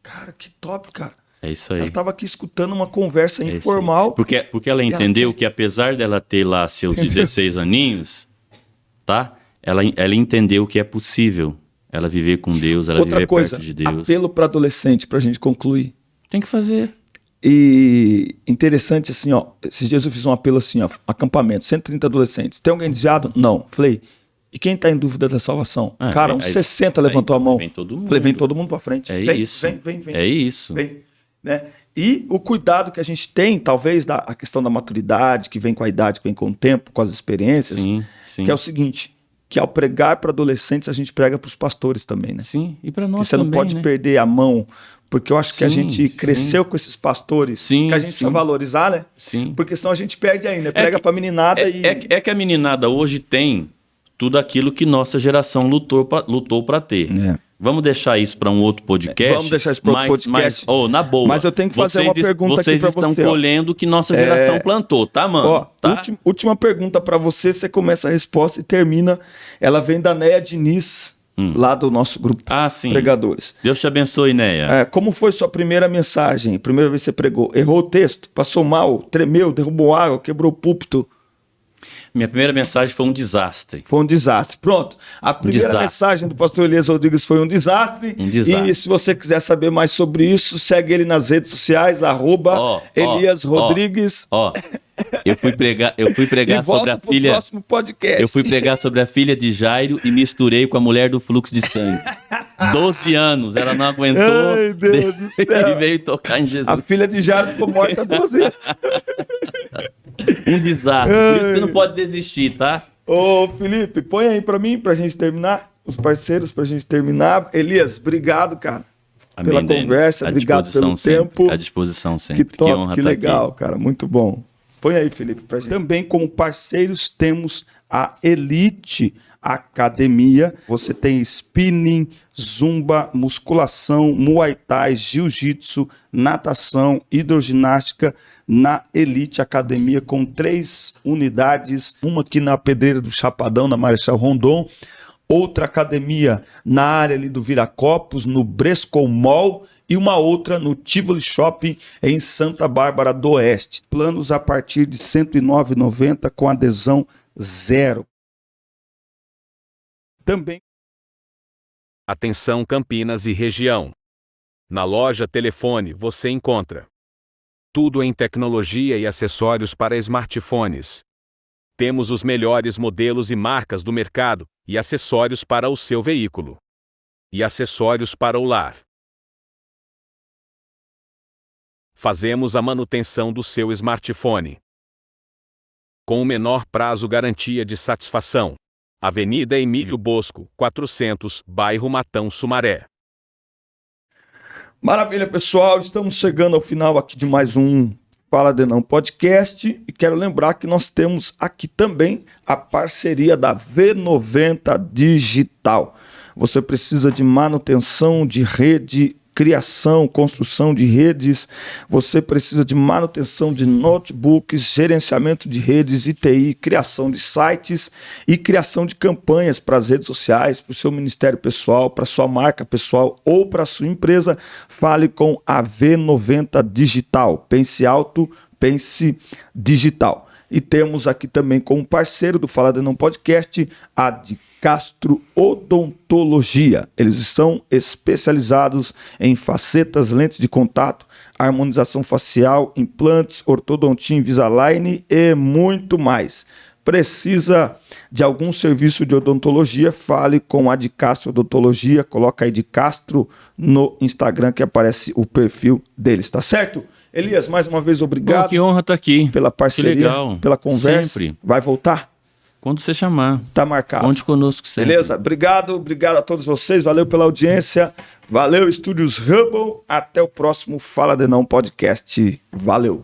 Cara, que top, cara. É isso aí. Ela estava aqui escutando uma conversa É isso aí. informal. Porque ela entendeu que apesar dela ter lá seus 16 aninhos, tá? Ela entendeu que é possível ela viver com Deus, ela Outra viver coisa, perto de Deus. apelo para adolescente, para a gente concluir. Tem que fazer. E interessante assim, ó, esses dias eu fiz um apelo assim, ó, acampamento, 130 adolescentes. Tem alguém desviado? Não. Falei, e quem está em dúvida da salvação? Cara, uns 60 levantou a mão. Vem todo mundo. Falei, vem todo mundo para frente. É vem, isso. Vem. É isso. Vem, né? E o cuidado que a gente tem, talvez, a questão da maturidade, que vem com a idade, que vem com o tempo, com as experiências, Sim. que é o seguinte, que ao pregar para adolescentes, a gente prega para os pastores também, né? Sim, e para Que nós você também, não pode né? perder a mão, porque eu acho que a Sim, gente cresceu sim. com esses pastores, Sim, que a gente precisa sim. valorizar, né? Sim. Porque senão a gente perde ainda, prega para meninada e... É que a meninada hoje tem tudo aquilo que nossa geração lutou para ter. É. Vamos deixar isso para um outro podcast? Vamos deixar isso para outro podcast. Na boa. Mas eu tenho que fazer uma pergunta aqui Vocês para estão você, ó. colhendo o que nossa geração plantou, tá, mano? Ó, Tá? última pergunta para você, você começa a resposta e termina. Ela vem da Neia Diniz, lá do nosso grupo Ah, sim. Pregadores. Deus te abençoe, Neia. Como foi sua primeira mensagem? Primeira vez que você pregou? Errou o texto? Passou mal? Tremeu? Derrubou água? Quebrou o púlpito? Minha primeira mensagem foi um desastre. Foi um desastre. Pronto. A primeira desastre. mensagem do pastor Elias Rodrigues foi um desastre. Um desastre. E se você quiser saber mais sobre isso, segue ele nas redes sociais, @Elias Rodrigues. Ó, eu fui pregar E sobre a volta pro filha. próximo podcast. Eu fui pregar sobre a filha de Jairo e misturei com a mulher do fluxo de sangue. 12 anos, ela não aguentou. Ai, Deus do céu. E veio tocar em Jesus. A filha de Jairo ficou morta 12 anos. Um desastre. Por isso você não pode desistir, tá? Ô, Felipe, põe aí pra mim, pra gente terminar. Os parceiros, pra gente terminar. Elias, obrigado, cara. Amém, Pela Denis. conversa, À obrigado disposição pelo sempre, tempo. À disposição sempre. Que top, honra que estar legal, aqui. cara. Muito bom. Põe aí, Felipe, pra gente. Também como parceiros temos a Elite Academia. Você tem spinning, zumba, musculação, muay thai, jiu-jitsu, natação, hidroginástica na Elite Academia com 3 unidades. Uma aqui na Pedreira do Chapadão, na Marechal Rondon. Outra academia na área ali do Viracopos, no Brescol Mall, e uma outra no Tivoli Shopping, em Santa Bárbara do Oeste. Planos a partir de R$ 109,90 com adesão zero. Também. Atenção Campinas e região. Na loja Telefone você encontra tudo em tecnologia e acessórios para smartphones. Temos os melhores modelos e marcas do mercado, e acessórios para o seu veículo. E acessórios para o lar. Fazemos a manutenção do seu smartphone com o menor prazo garantia de satisfação. Avenida Emílio Bosco, 400, bairro Matão, Sumaré. Maravilha, pessoal. Estamos chegando ao final aqui de mais um Fala de Não Podcast. E quero lembrar que nós temos aqui também a parceria da V90 Digital. Você precisa de manutenção de rede, criação, construção de redes, você precisa de manutenção de notebooks, gerenciamento de redes, ITI, criação de sites e criação de campanhas para as redes sociais, para o seu ministério pessoal, para a sua marca pessoal ou para a sua empresa. Fale com a V90 Digital. Pense alto, pense digital. E temos aqui também como parceiro do Fala de Não Podcast a de Castro Odontologia. Eles estão especializados em facetas, lentes de contato, harmonização facial, implantes, ortodontia, Invisalign e muito mais. Precisa de algum serviço de odontologia? Fale com a de Castro Odontologia. Coloca aí de Castro no Instagram que aparece o perfil deles, tá certo? Elias, mais uma vez, obrigado. Pô, que honra estar aqui. Pela parceria, que legal. pela conversa. Sempre. Vai voltar? Quando você chamar. Tá marcado. Conte conosco sempre. Beleza? Obrigado a todos vocês. Valeu pela audiência. Valeu, Estúdios Hubble. Até o próximo Fala de Não Podcast. Valeu.